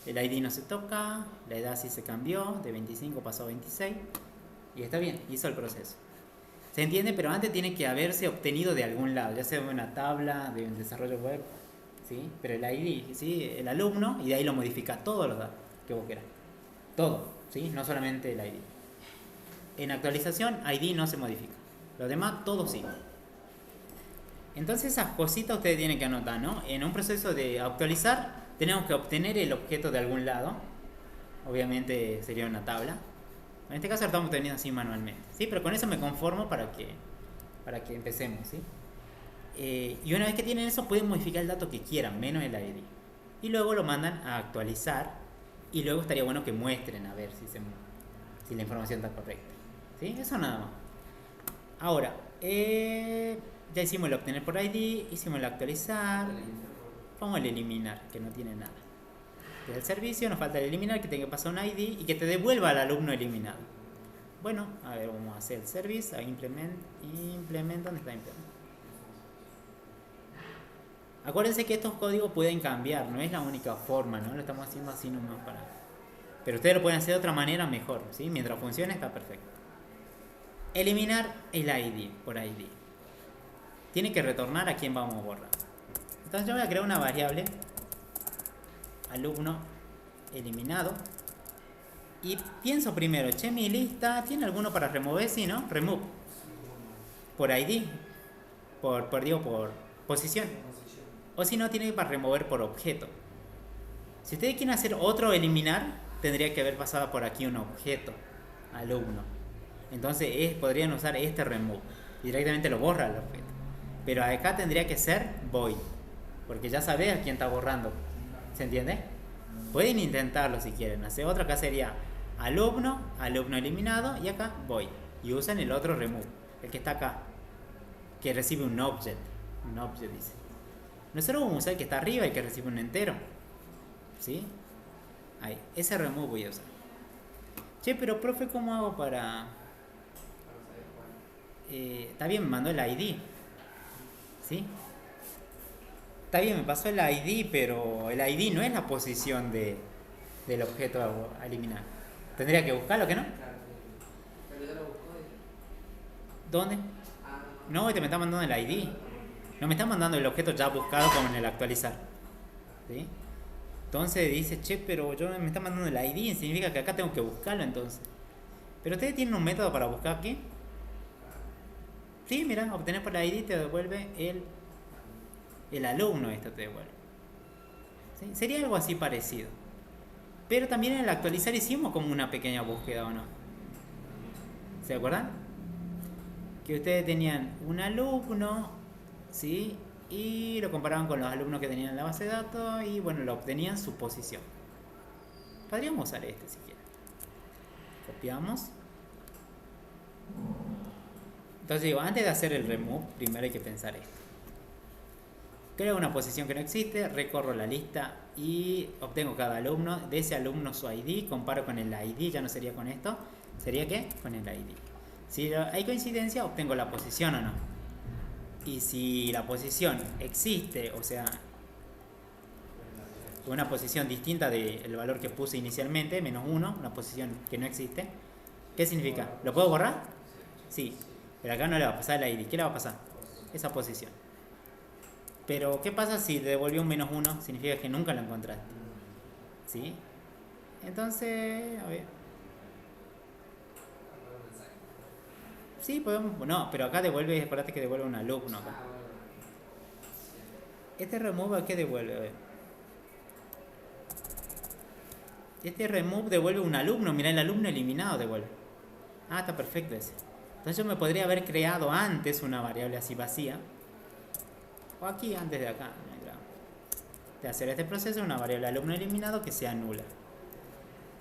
[SPEAKER 1] El ID no se toca. La edad sí se cambió. De 25 pasó a 26. Y está bien, hizo el proceso. ¿Se entiende? Pero antes tiene que haberse obtenido de algún lado. Ya sea de una tabla, de un desarrollo web. ¿Sí? Pero el ID, ¿sí? El alumno. Y de ahí lo modifica todos los datos que vos quieras. Todo. ¿Sí? No solamente el ID. En actualización, ID no se modifica. Lo demás, todo sí. Entonces esas cositas ustedes tienen que anotar, ¿no? En un proceso de actualizar tenemos que obtener el objeto de algún lado. Obviamente sería una tabla. En este caso lo estamos obteniendo así manualmente, ¿sí? Pero con eso me conformo para que empecemos, ¿sí? Y una vez que tienen eso pueden modificar el dato que quieran, menos el ID. Y luego lo mandan a actualizar. Y luego estaría bueno que muestren a ver si la información está correcta, ¿sí? Eso nada más. Ahora, ya hicimos el obtener por ID, hicimos el actualizar, vamos al eliminar, que no tiene nada. Desde el servicio nos falta el eliminar, que tenga que pasar un ID y que te devuelva al alumno eliminado. Bueno, a ver, vamos a hacer el service, a implement, ¿dónde está implement? Acuérdense que estos códigos pueden cambiar, no es la única forma, ¿no? Lo estamos haciendo así nomás para... Pero ustedes lo pueden hacer de otra manera mejor, ¿sí? Mientras funcione está perfecto. Eliminar el ID por ID. Tiene que retornar a quién vamos a borrar. Entonces yo voy a crear una variable alumno eliminado y pienso primero, che, mi lista tiene alguno para remover, sí, ¿no? Remove por ID, por posición, o si no, tiene para remover por objeto. Si ustedes quieren hacer otro eliminar, tendría que haber pasado por aquí un objeto alumno. Entonces podrían usar este remove, directamente lo borra el objeto. Pero acá tendría que ser void, porque ya sabés a quién está borrando. ¿Se entiende? Pueden intentarlo si quieren. Hacer otro acá sería alumno eliminado y acá void. Y usan el otro remove, el que está acá, que recibe un object. Un object dice. Nosotros vamos a usar el que está arriba, el que recibe un entero. ¿Sí? Ahí, ese remove voy a usar. Che, pero profe, ¿cómo hago para...? Está bien, me mandó el ID. ¿Sí? Está bien, me pasó el ID, pero el ID no es la posición del objeto a eliminar. Tendría que buscarlo, ¿que no?
[SPEAKER 2] Claro, pero ya lo buscó
[SPEAKER 1] ¿Dónde?
[SPEAKER 2] ah,
[SPEAKER 1] No, te me está mandando el ID. No me está mandando el objeto ya buscado como en el actualizar. ¿Sí? Entonces dice, che, pero yo me está mandando el ID, significa que acá tengo que buscarlo entonces. Pero ustedes tienen un método para buscar aquí. Sí, mira, obtener por la ID te devuelve el alumno, esto te devuelve. ¿Sí? Sería algo así parecido. Pero también en el actualizar hicimos como una pequeña búsqueda, ¿o no? ¿Se acuerdan? Que ustedes tenían un alumno, ¿sí? Y lo comparaban con los alumnos que tenían en la base de datos y bueno, lo obtenían su posición. Podríamos usar este si quieren. Copiamos. Entonces digo, antes de hacer el remove, primero hay que pensar esto. Creo una posición que no existe, recorro la lista y obtengo cada alumno. De ese alumno su ID, comparo con el ID, ya no sería con esto. ¿Sería qué? Con el ID. Si hay coincidencia, obtengo la posición o no. Y si la posición existe, o sea, una posición distinta del valor que puse inicialmente, -1, una posición que no existe, ¿qué significa? ¿Lo puedo borrar? Sí, pero acá no le va a pasar el ID. ¿Qué le va a pasar? Esa posición. Pero, ¿qué pasa si te devolvió un -1? Significa que nunca lo encontraste. ¿Sí? Entonces, a ver. Sí, podemos. No, pero acá devuelve, acuérdate que devuelve un alumno acá. Este remove, ¿qué devuelve? A ver. Este remove devuelve un alumno. Mirá, el alumno eliminado devuelve. Ah, está perfecto ese. Entonces yo me podría haber creado antes una variable así vacía. O aquí, antes de acá. De hacer este proceso, una variable alumno eliminado que sea nula.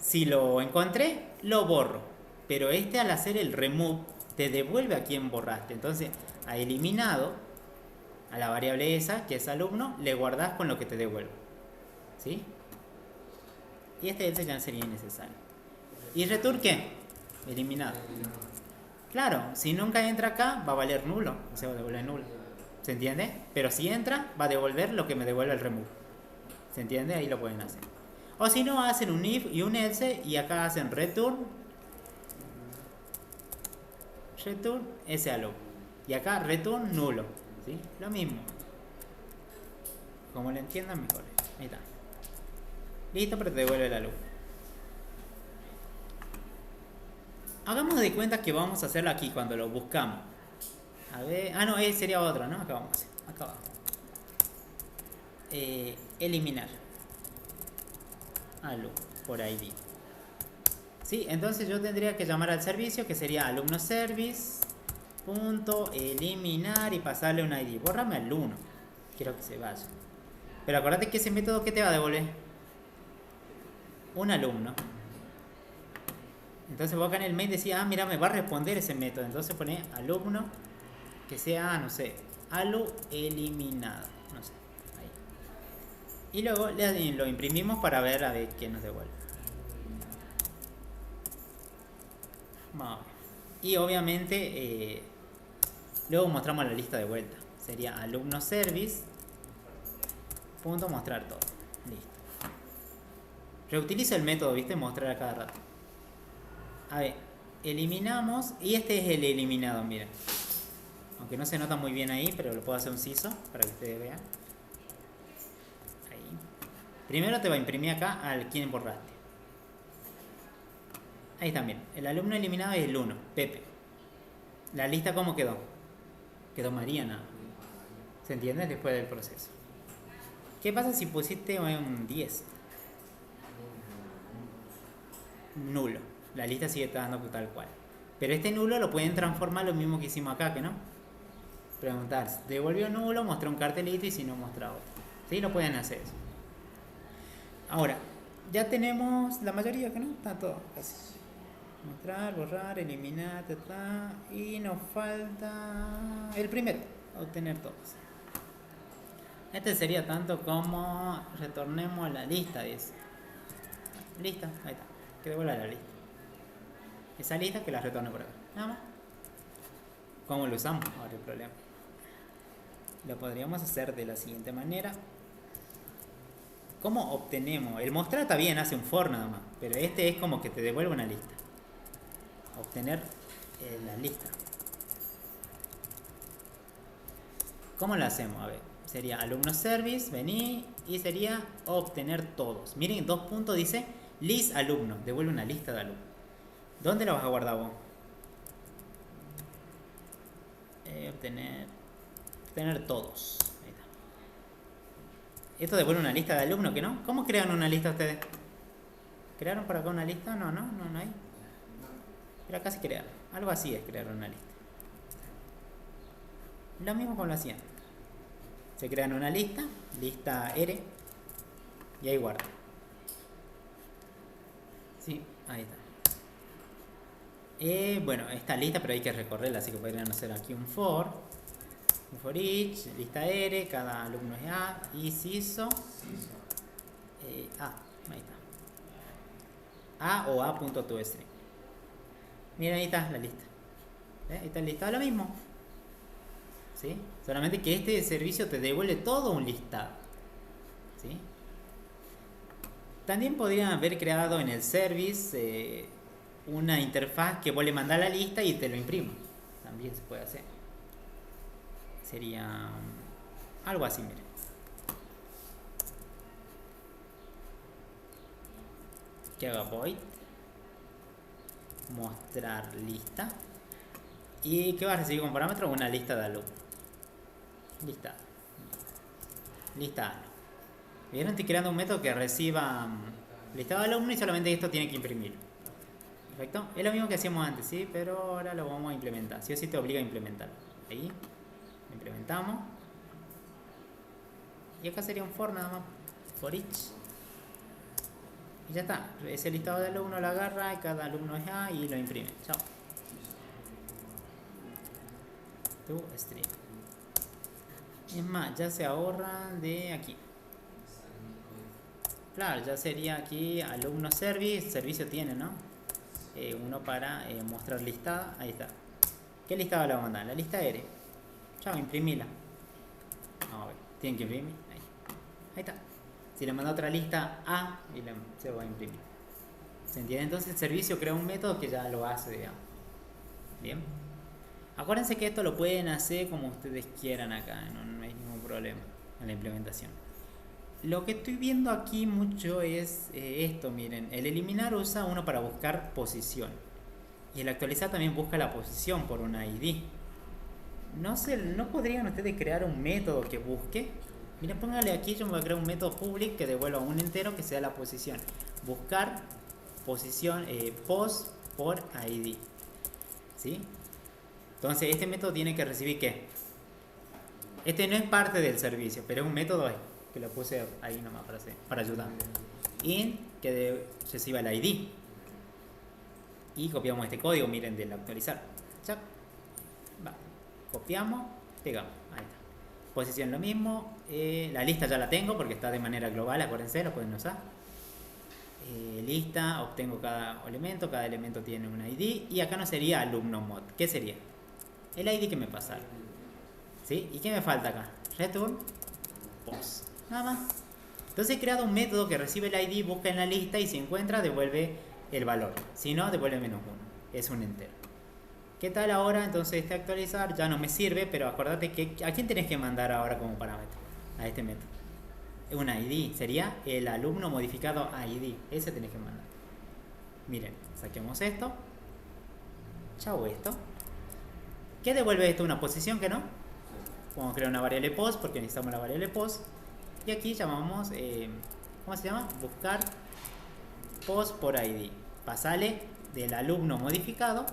[SPEAKER 1] Si lo encontré, lo borro. Pero este al hacer el remove te devuelve a quien borraste. Entonces, a eliminado, a la variable esa, que es alumno, le guardás con lo que te devuelve. ¿Sí? Y este else ya sería innecesario. ¿Y return qué? Eliminado. Claro, si nunca entra acá, va a valer nulo. O sea, va a devolver nulo. ¿Se entiende? Pero si entra, va a devolver lo que me devuelve el remove. ¿Se entiende? Ahí lo pueden hacer. O si no, hacen un if y un else y acá hacen return ese alumno. Y acá return nulo. ¿Sí? Lo mismo. Como lo entiendan mejor. Ahí está. Listo, pero te devuelve el alumno. Hagamos de cuenta que vamos a hacerlo aquí cuando lo buscamos. A ver. Ah, no, sería otro, ¿no? Acá vamos a hacer. Acá abajo. Eliminar. Alumno por ID. Sí, entonces yo tendría que llamar al servicio que sería alumno service punto eliminar y pasarle un ID. Bórrame al 1. Quiero que se vaya. Pero acuérdate que ese método, ¿qué te va a devolver? Un alumno. Entonces vos acá en el mail decís, mira, me va a responder ese método. Entonces pone alumno que sea, no sé, alu eliminado. No sé. Ahí. Y luego lo imprimimos para ver a ver qué nos devuelve. Y obviamente luego mostramos la lista de vuelta. Sería alumno service punto mostrar todo. Listo. Reutilizo el método, ¿viste? Mostrar a cada rato. A ver, eliminamos. Y este es el eliminado, miren. Aunque no se nota muy bien ahí, pero lo puedo hacer un CISO para que ustedes vean. Ahí. Primero te va a imprimir acá al quien borraste. Ahí también. El alumno eliminado es el 1, Pepe. ¿La lista cómo quedó? Quedó Mariana. ¿Se entiende? Después del proceso. ¿Qué pasa si pusiste un 10? Nulo. La lista sigue estando tal cual. Pero este nulo lo pueden transformar lo mismo que hicimos acá, ¿que no? Preguntar, devolvió nulo, mostró un cartelito y si no, muestra otro. ¿Sí? Lo pueden hacer eso. Ahora, ya tenemos la mayoría, ¿que no? Está todo casi. Mostrar, borrar, eliminar, y nos falta el primero, obtener todos. Este sería tanto como retornemos la lista, dice. Lista, ahí está. Que devuelva la lista. Esa lista que la retorne por acá. Nada más. ¿Cómo lo usamos? Ahora el problema. Lo podríamos hacer de la siguiente manera. ¿Cómo obtenemos? El mostrar está bien, hace un for nada más. Pero este es como que te devuelve una lista. Obtener la lista. ¿Cómo lo hacemos? A ver, sería alumno service, vení y sería obtener todos. Miren, 2 puntos dice list alumno, devuelve una lista de alumnos. ¿Dónde lo vas a guardar vos? Obtener todos. Ahí está. Esto devuelve una lista de alumnos, ¿que no? ¿Cómo crean una lista ustedes? ¿Crearon por acá una lista? No hay. Pero acá sí crearon. Algo así es crear una lista. Lo mismo como lo hacían. Se crean una lista, lista R, y ahí guardan. Sí, ahí está. Bueno, está lista, pero hay que recorrerla, así que podrían hacer aquí un for each, lista R, cada alumno es A, y CISO ahí está. A o A.toString. Miren, ahí está la lista. Ahí está listado lo mismo. ¿Sí? Solamente que este servicio te devuelve todo un listado. ¿Sí? También podrían haber creado en el service una interfaz que vos le mandás la lista y te lo imprime. También se puede hacer. Sería algo así, miren. Que haga void mostrar lista. ¿Y qué va a recibir como parámetro? Una lista de alumnos. Lista. ¿Vieron? Estoy creando un método que reciba listado de alumnos y solamente esto tiene que imprimir. ¿Perfecto? Es lo mismo que hacíamos antes, ¿sí? Pero ahora lo vamos a implementar. Sí o sí te obliga a implementar. Ahí. Lo implementamos. Y acá sería un for nada más. For each. Y ya está. Ese listado de alumnos lo agarra y cada alumno es A y lo imprime. Chao. ToString. Es más, ya se ahorran de aquí. Claro, ya sería aquí alumno service. Servicio tiene, ¿no? Uno para mostrar listado. Ahí está. ¿Qué listado le vamos a mandar? La lista R. Chao, imprimila. Vamos a ver. Tienen que imprimir. Ahí está. Si le manda otra lista A, y se va a imprimir. ¿Se entiende? Entonces el servicio crea un método que ya lo hace, digamos. Bien. Acuérdense que esto lo pueden hacer como ustedes quieran acá. No hay ningún problema en la implementación. Lo que estoy viendo aquí mucho es esto, miren. El eliminar usa uno para buscar posición. Y el actualizar también busca la posición por una ID. ¿No podrían ustedes crear un método que busque? Miren, póngale aquí, yo me voy a crear un método public que devuelva un entero que sea la posición. Buscar posición, post por ID. ¿Sí? Entonces este método tiene que recibir ¿qué? Este no es parte del servicio, pero es un método que lo puse ahí nomás para ayudar. Int que reciba el ID. Y copiamos este código, miren, del actualizar. Chac. Va. Copiamos, pegamos. Ahí está. Posición lo mismo. La lista ya la tengo porque está de manera global, acuérdense, lo pueden usar. Lista, obtengo cada elemento tiene un ID. Y acá no sería alumno mod. ¿Qué sería? El ID que me pasaron. ¿Sí? ¿Y qué me falta acá? Return post. Nada más. Entonces he creado un método que recibe el ID, busca en la lista y si encuentra devuelve el valor. Si no, devuelve -1. Es un entero. ¿Qué tal ahora? Entonces este actualizar ya no me sirve, pero acuérdate que ¿a quién tenés que mandar ahora como parámetro? A este método. Un ID. Sería el alumno modificado ID. Ese tenés que mandar. Miren, saquemos esto. Chau esto. ¿Qué devuelve esto? Una posición que no. Vamos a crear una variable post porque necesitamos la variable post. Y aquí llamamos, ¿cómo se llama? Buscar post por ID. Pasale del alumno modificado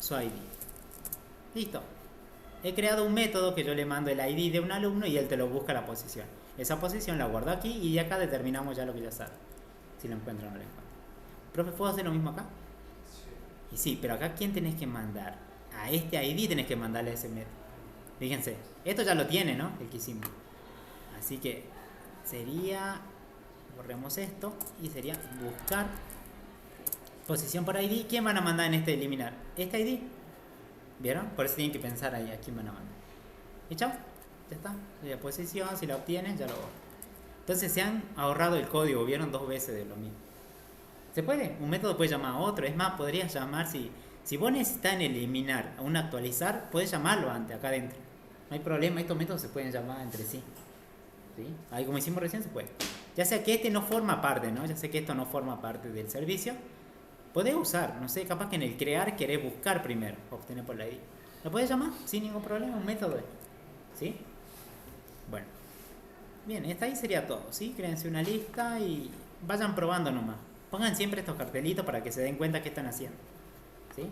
[SPEAKER 1] su ID. Listo. He creado un método que yo le mando el ID de un alumno y él te lo busca la posición. Esa posición la guardo aquí y acá determinamos ya lo que ya sabe. Si lo encuentro o no lo encuentro. ¿Profe, puedo hacer lo mismo acá? Sí. Y sí, pero acá ¿quién tenés que mandar? A este ID tenés que mandarle ese método. Fíjense, esto ya lo tiene, ¿no? El que hicimos. Así que sería, borremos esto y sería buscar posición por ID. ¿Quién van a mandar en este eliminar? ¿Este ID? ¿Vieron? Por eso tienen que pensar ahí a quién van a mandar. Y chao, ya está. La posición, si la obtienen, ya lo borro. Entonces se han ahorrado el código, vieron 2 veces de lo mismo. ¿Se puede? Un método puede llamar a otro. Es más, podrías llamar si vos necesitas en eliminar a un actualizar, puedes llamarlo antes, acá adentro. No hay problema, estos métodos se pueden llamar entre sí. ¿Sí? Ahí como hicimos recién se puede. Ya sea que este no forma parte, ¿no? Ya sé que esto no forma parte del servicio. Podés usar, no sé, capaz que en el crear querés buscar primero, obtener por la ID. ¿Lo podés llamar? Sin ningún problema, un método. ¿Sí? Bueno. Bien, esta ahí sería todo, ¿sí? Créense una lista y vayan probando nomás. Pongan siempre estos cartelitos para que se den cuenta qué están haciendo. ¿Sí?